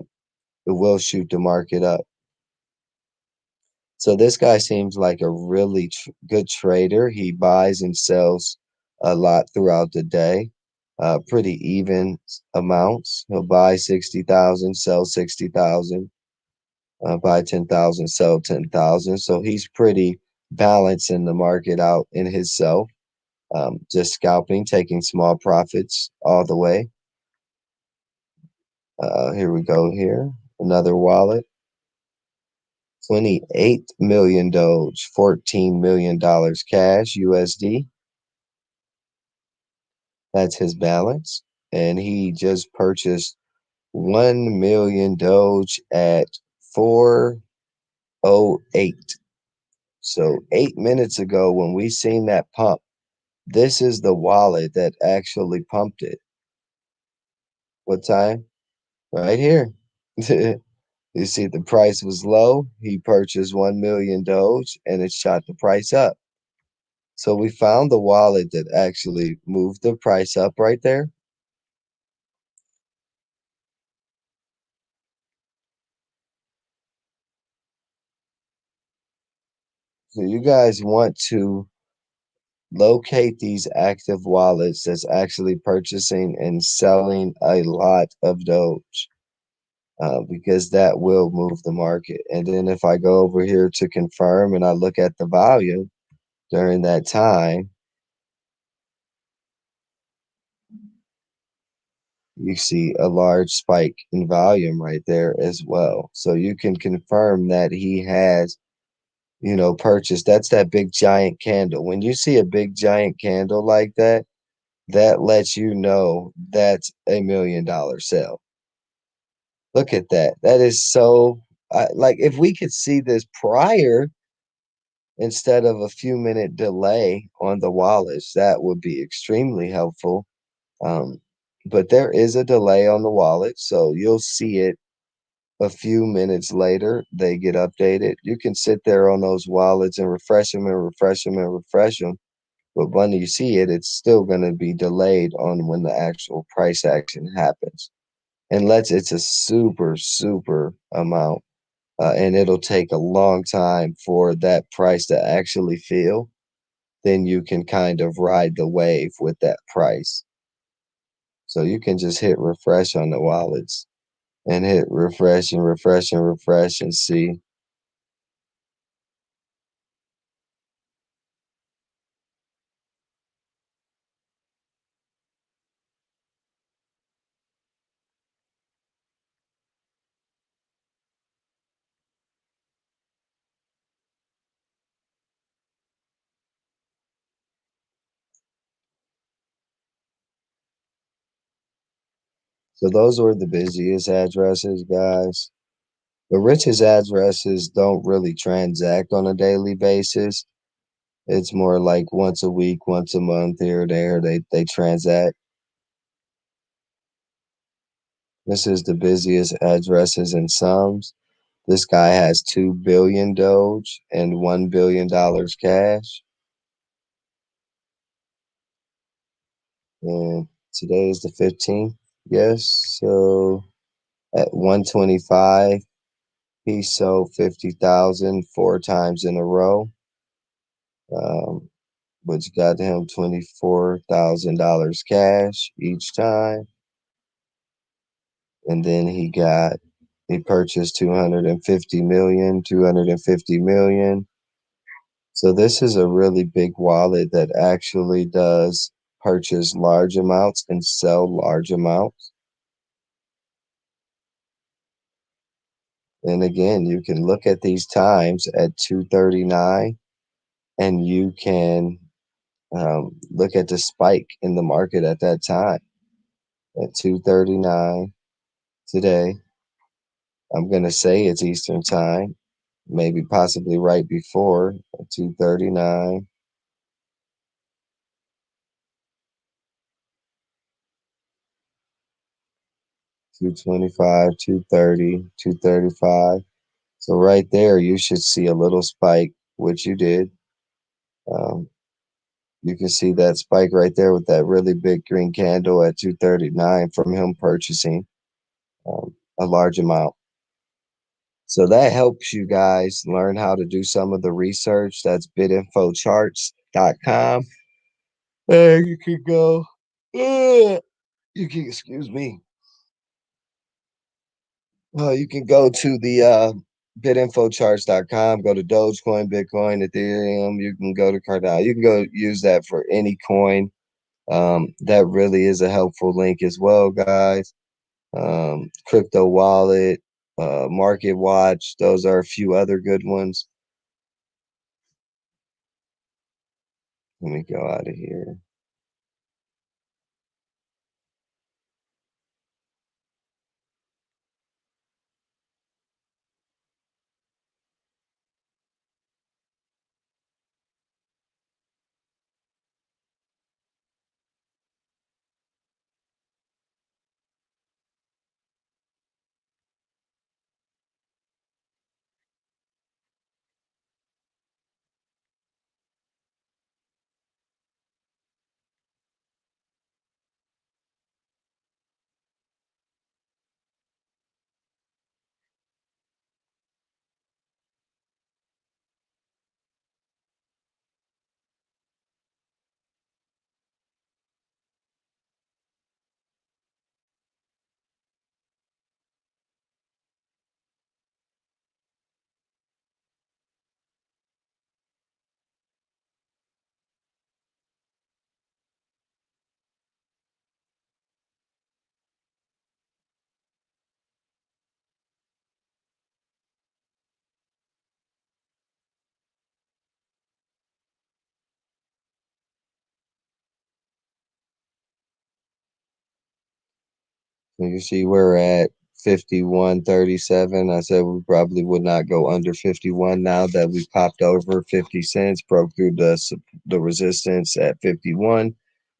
B: it will shoot the market up. So this guy seems like a really good trader. He buys and sells a lot throughout the day, pretty even amounts. He'll buy 60,000, sell 60,000, buy 10,000, sell 10,000. So he's pretty balancing the market out in himself. Just scalping, taking small profits all the way. Here we go here. Another wallet. 28 million Doge, $14 million cash USD. That's his balance. And he just purchased 1 million Doge at 408. So 8 minutes ago, when we seen that pump, this is the wallet that actually pumped it. What time? Right here. You see, the price was low. He purchased 1 million Doge and it shot the price up. So we found the wallet that actually moved the price up right there. So you guys want to locate these active wallets that's actually purchasing and selling a lot of Doge because that will move the market. And then if I go over here to confirm and I look at the volume during that time, you see a large spike in volume right there as well. So you can confirm that he has, purchased. That's that big giant candle. When you see a big giant candle like that, that lets you know that's $1 million sale. Look at that. That is so, like, if we could see this prior instead of a few minute delay on the wallets, that would be extremely helpful. Um, but there is a delay on the wallet, so you'll see it a few minutes later. They get updated. You can sit there on those wallets and refresh them and refresh them and refresh them. But when you see it, it's still going to be delayed on when the actual price action happens. Unless it's a super, super amount. And it'll take a long time for that price to actually feel. Then you can kind of ride the wave with that price. So you can just hit refresh on the wallets and hit refresh and refresh and refresh and see. So those were the busiest addresses, guys. The richest addresses don't really transact on a daily basis. It's more like once a week, once a month, here or there, they transact. This is the busiest addresses in sums. This guy has 2 billion Doge and $1 billion cash. And today is the 15th. Yes. So at 125, he sold 50,000 4 times in a row, um, which got him $24,000 cash each time. And then he purchased 250 million, 250 million. So this is a really big wallet that actually does purchase large amounts and sell large amounts. And again, you can look at these times at 239 and you can look at the spike in the market at that time at 239 today. I'm going to say it's Eastern time, maybe possibly right before 239, 225, 230, 235. So right there, you should see a little spike, which you did. Um, you can see that spike right there with that really big green candle at 239 from him purchasing a large amount. So that helps you guys learn how to do some of the research. That's bitinfocharts.com. And you can go, you can, excuse me, you can go to the bitinfocharts.com, go to Dogecoin, Bitcoin, Ethereum. You can go to Cardano. You can go use that for any coin. That really is a helpful link as well, guys. Crypto Wallet, Market Watch. Those are a few other good ones. Let me go out of here. So you see, we're at 51.37. I said we probably would not go under 51 now that we popped over 50 cents, broke through the resistance at 51.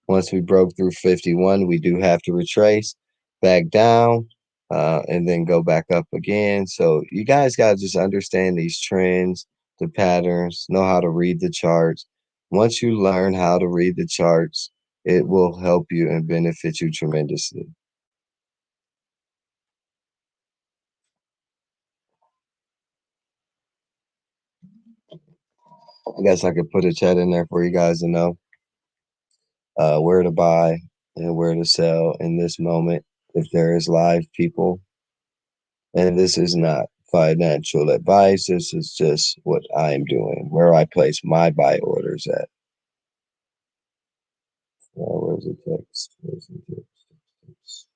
B: Once we broke through 51, we do have to retrace back down and then go back up again. So you guys got to just understand these trends, the patterns, know how to read the charts. Once you learn how to read the charts, it will help you and benefit you tremendously. I guess I could put a chat in there for you guys to know where to buy. and where to sell in this moment if there is live people. And this is not financial advice. This is just what I'm doing, where I place my buy orders at. Where's the text? Where's the text?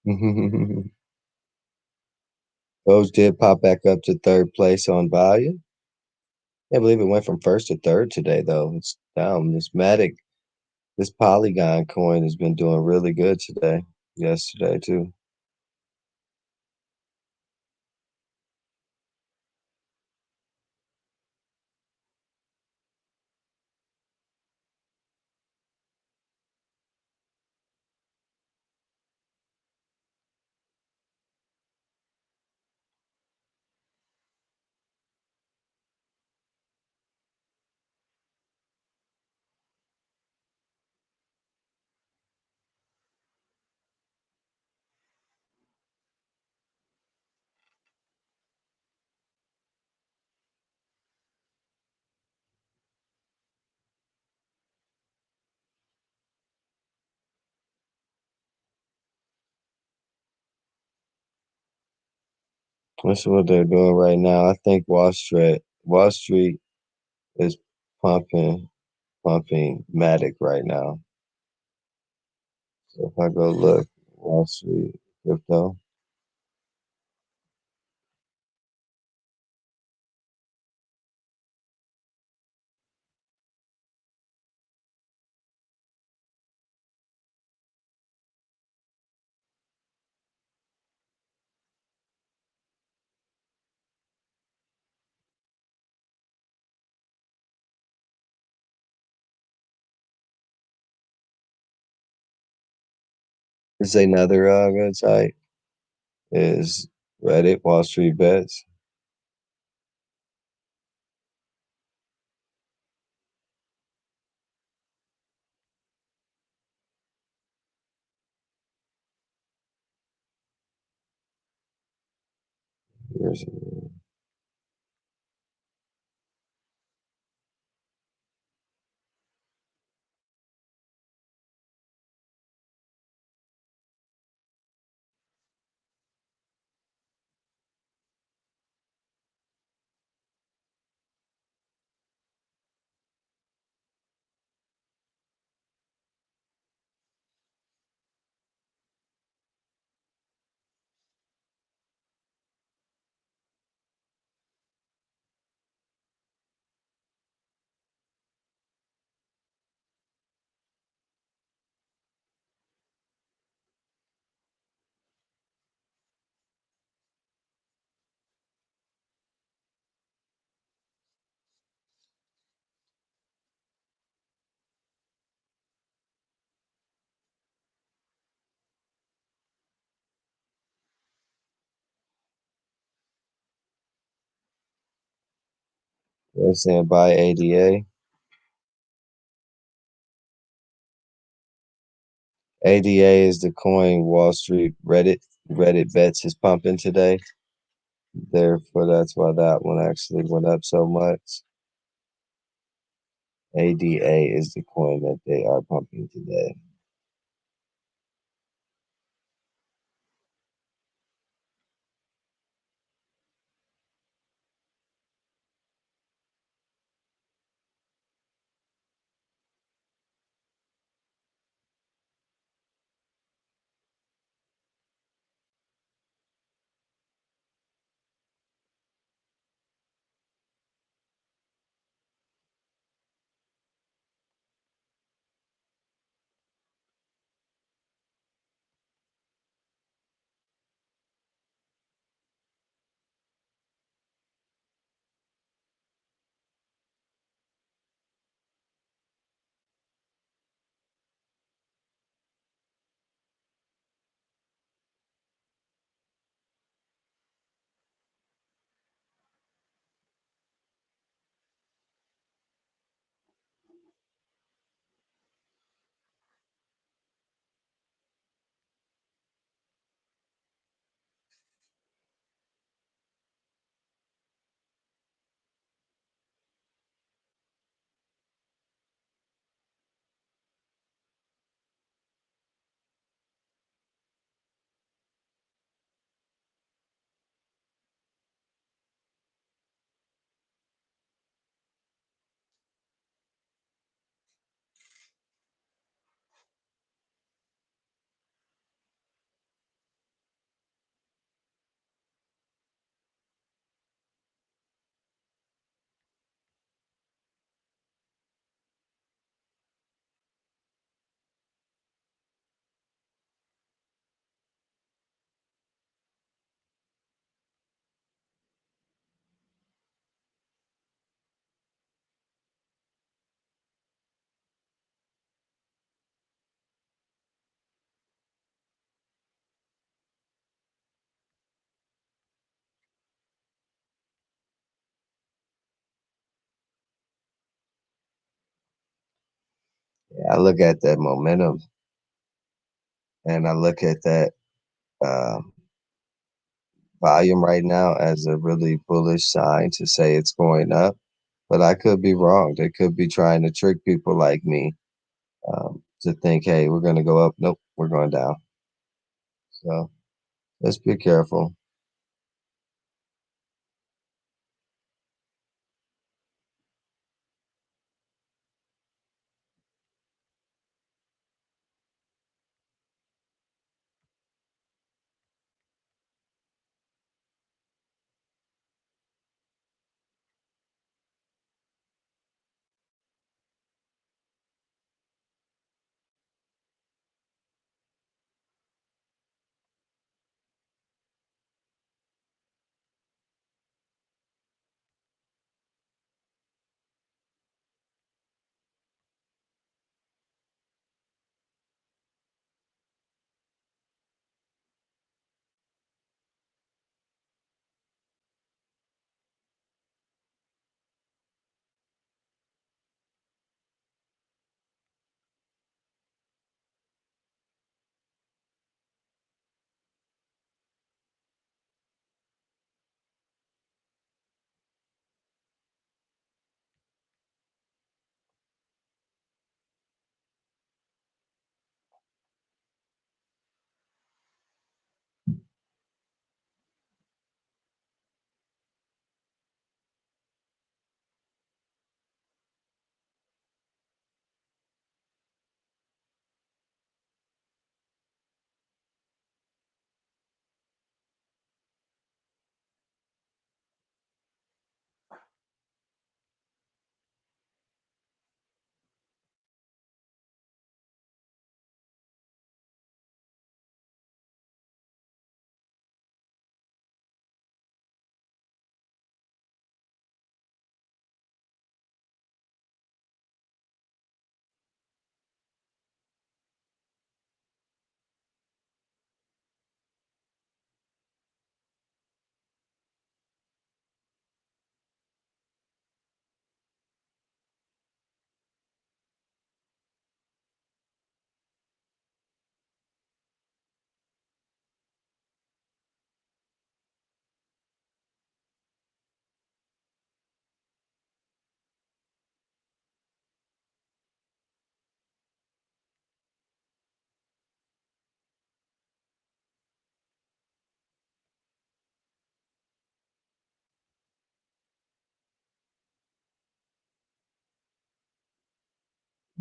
B: Doge did pop back up to third place on volume. I believe it went from first to third today, though. It's down. This Polygon coin has been doing really good today. Yesterday too. That's what they're doing right now. I think Wall Street is pumping Matic right now. So if I go look, Wall Street crypto, there's another good site is Reddit, Wall Street Bets. There's they're saying buy ADA. ADA is the coin Wall Street Reddit Bets is pumping today. Therefore, that's why that one actually went up so much. ADA is the coin that they are pumping today. I look at that momentum and I look at that um, volume right now as a really bullish sign to say it's going up. But I could be wrong. They could be trying to trick people like me to think, hey, we're going to go up. Nope, we're going down. So let's be careful.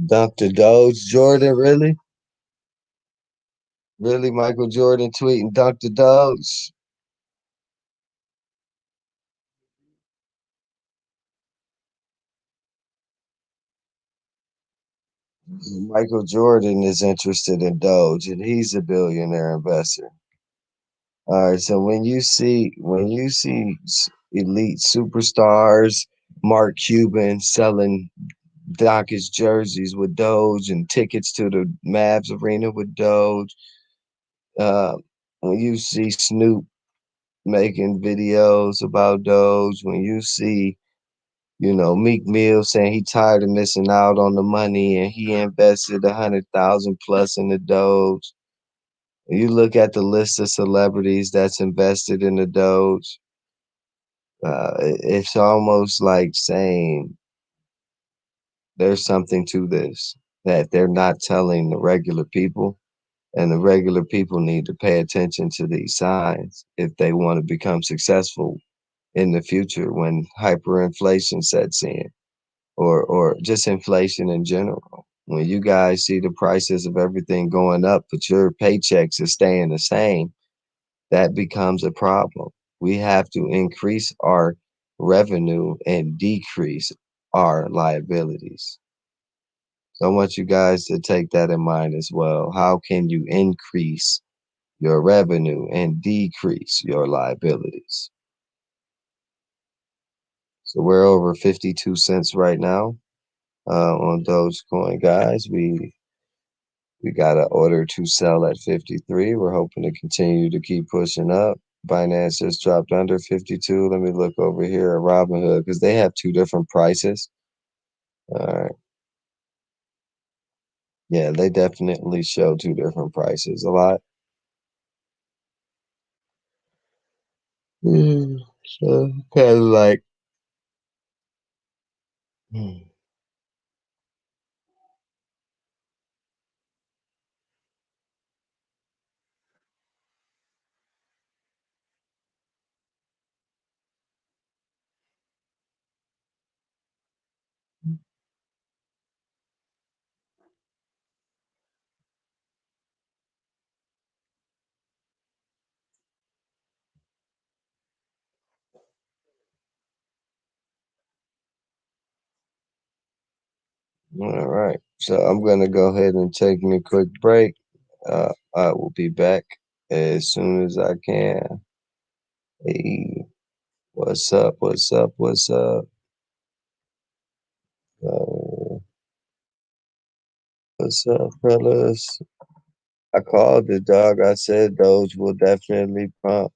B: Dr. Doge Jordan, really? Really, Michael Jordan tweeting Dr. Doge? Michael Jordan is interested in Doge, and he's a billionaire investor. All right, so when you see elite superstars, Mark Cuban selling Dockets jerseys with Doge and tickets to the Mavs arena with Doge, uh, when you see Snoop making videos about Doge, when you see Meek Mill saying he tired of missing out on the money and he invested 100,000 plus in the Doge. You look at the list of celebrities that's invested in the Doge. It's almost like saying there's something to this that they're not telling the regular people, and the regular people need to pay attention to these signs if they want to become successful in the future when hyperinflation sets in, or just inflation in general. When you guys see the prices of everything going up, but your paychecks are staying the same, that becomes a problem. We have to increase our revenue and decrease our liabilities. So I want you guys to take that in mind as well. How can you increase your revenue and decrease your liabilities? So we're over 52 cents right now on Dogecoin, guys. We got an order to sell at 53. We're hoping to continue to keep pushing up. Binance just dropped under 52. Let me look over here at Robinhood because they have two different prices. All right. Yeah, they definitely show two different prices a lot. So kind of like, hmm, all right. So I'm gonna go ahead and take me a quick break. I will be back as soon as I can. Hey, what's up? What's up? What's up? Uh, what's up, fellas? I called the dog. I said those will definitely pump.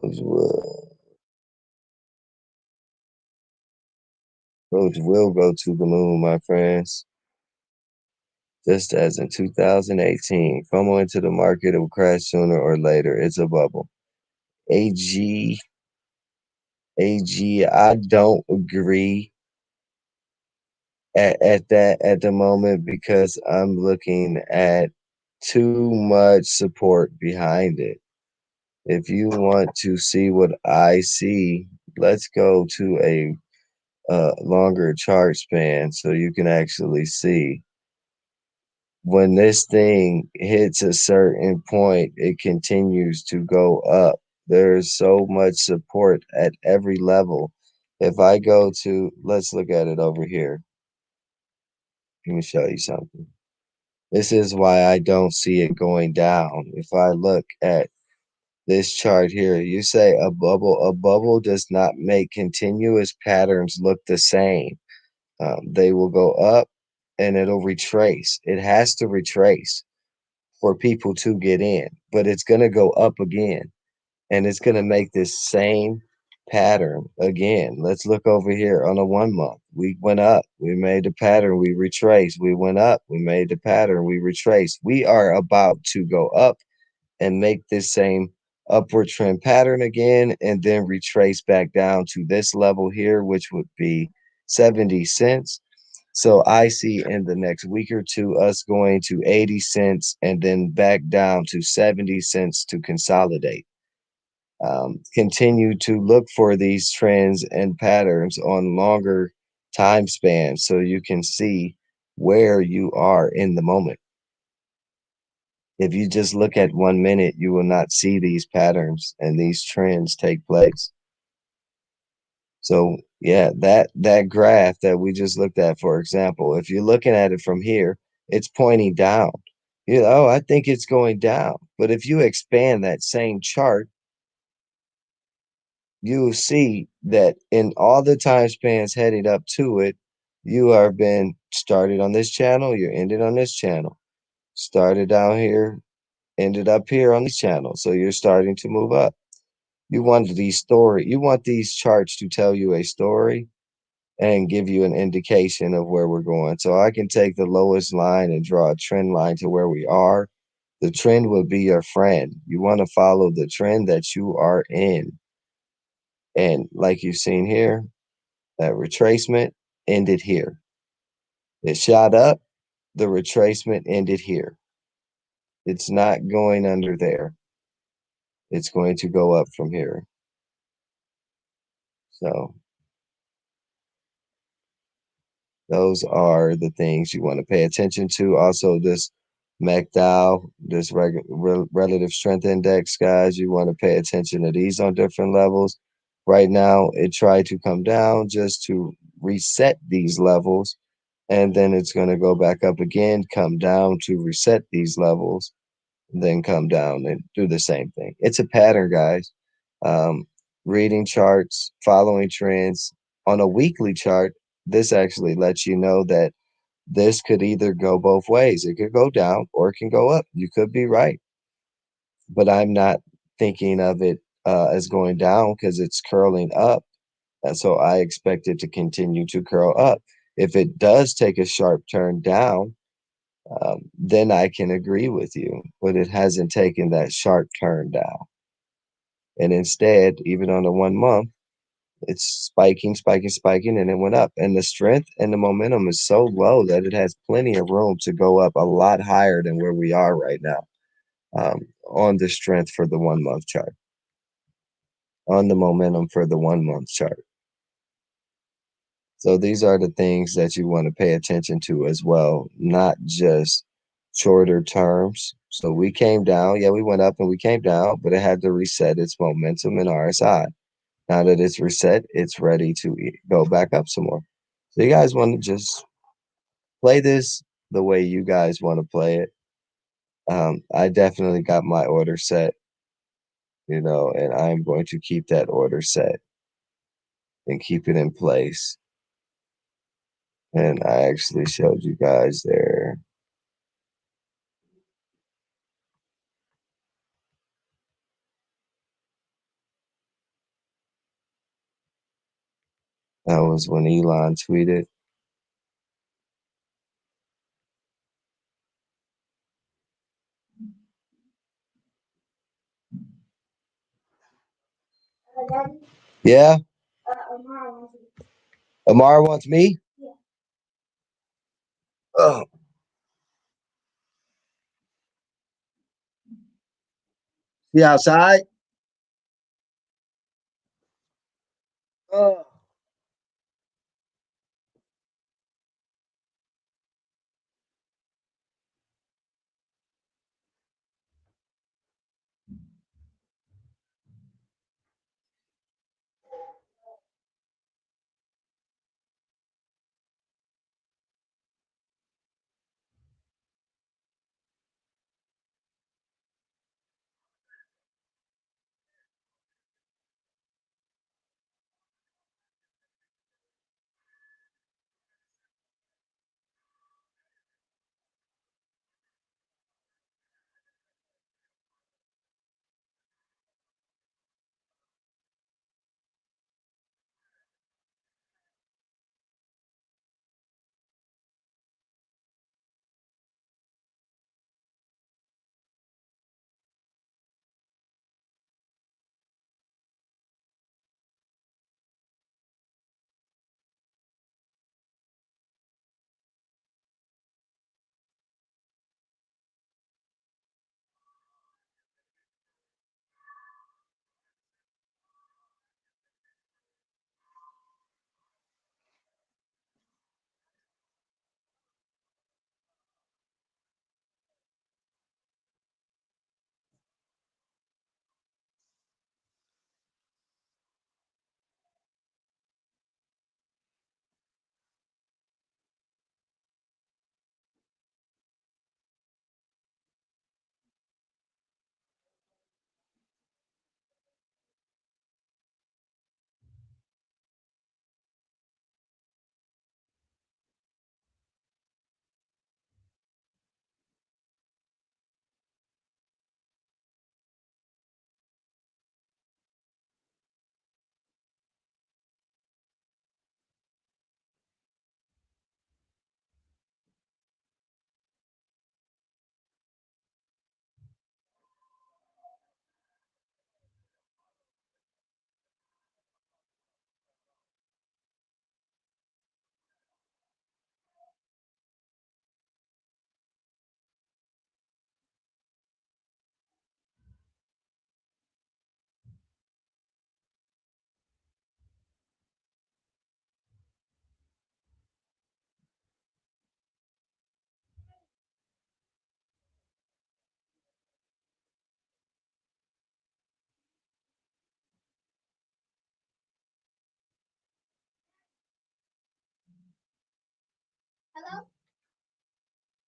B: Those will, those will go to the moon, my friends. Just as in 2018, FOMO into the market will crash sooner or later. It's a bubble. AG, I don't agree at that at the moment because I'm looking at too much support behind it. If you want to see what I see, let's go to a longer chart span so you can actually see when this thing hits a certain point, it continues to go up. There's so much support at every level. If I go to, let's look at it over here. Let me show you something. This is why I don't see it going down. If I look at this chart here, you say a bubble does not make continuous patterns look the same. They will go up and it'll retrace. It has to retrace for people to get in, but it's going to go up again and it's going to make this same pattern again. Let's look over here on a 1 month. We went up, we made the pattern, we retraced. We went up, we made the pattern, we retraced. We are about to go up and make this same upward trend pattern again and then retrace back down to this level here, which would be 70 cents. So I see in the next week or two us going to 80 cents and then back down to 70 cents to consolidate. Continue to look for these trends and patterns on longer time spans so you can see where you are in the moment. If you just look at 1 minute, you will not see these patterns and these trends take place. So yeah, that graph that we just looked at, for example, if you're looking at it from here, it's pointing down. You know, oh, I think it's going down. But if you expand that same chart, you will see that in all the time spans heading up to it, you are been started on this channel, you're ended on this channel. Started down here, ended up here on this channel. So you're starting to move up. You want these charts to tell you a story and give you an indication of where we're going. So I can take the lowest line and draw a trend line to where we are. The trend will be your friend. You want to follow the trend that you are in. And like you've seen here, that retracement ended here. It shot up, the retracement ended here. It's not going under there. It's going to go up from here. So those are the things you want to pay attention to. Also, this MACD, this relative strength index, guys, you want to pay attention to these on different levels. Right now, it tried to come down just to reset these levels, and then it's going to go back up again, come down to reset these levels, then come down and do the same thing. It's a pattern, guys. Um, Reading charts, following trends on a weekly chart, this actually lets you know that this could either go both ways. It could go down or it can go up. You could be right, but I'm not thinking of it as going down because it's curling up. And so I expect it to continue to curl up. If it does take a sharp turn down, then I can agree with you, but it hasn't taken that sharp turn down. And instead, even on the 1 month, it's spiking, spiking, spiking, and it went up. And the strength and the momentum is so low that it has plenty of room to go up a lot higher than where we are right now, on the strength for the 1 month chart, on the momentum for the 1 month chart. So these are the things that you want to pay attention to as well, not just shorter terms. So we came down, yeah, we went up and we came down, but it had to reset its momentum in RSI. Now that it's reset, it's ready to go back up some more. So you guys want to just play this the way you guys want to play it. I definitely got my order set, and I'm going to keep that order set and keep it in place. And I actually showed you guys there. That was when Elon tweeted. Yeah, Amar wants me. Oh, he outside. Oh.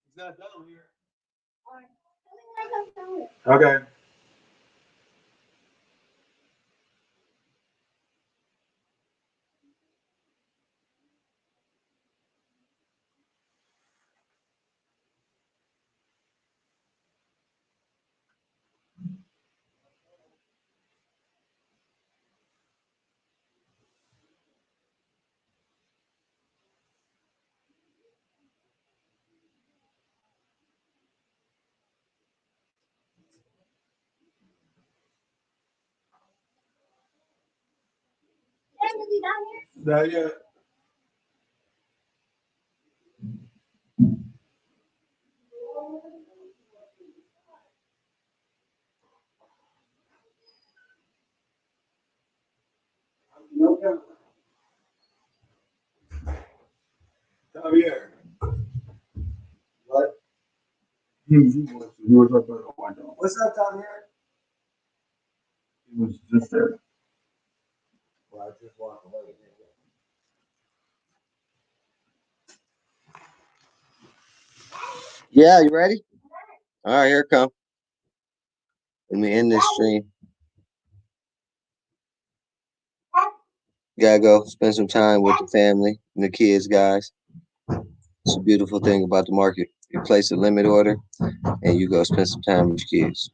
A: He's not down here. Okay. Not yet. Okay. Come here. What? He was up at the window. What's up down here? He was just there. Well, I just walked away.
B: Yeah, you ready? All right, here it come. Let me end this stream. Gotta go spend some time with the family and the kids, guys. It's a beautiful thing about the market. You place a limit order and you go spend some time with your kids.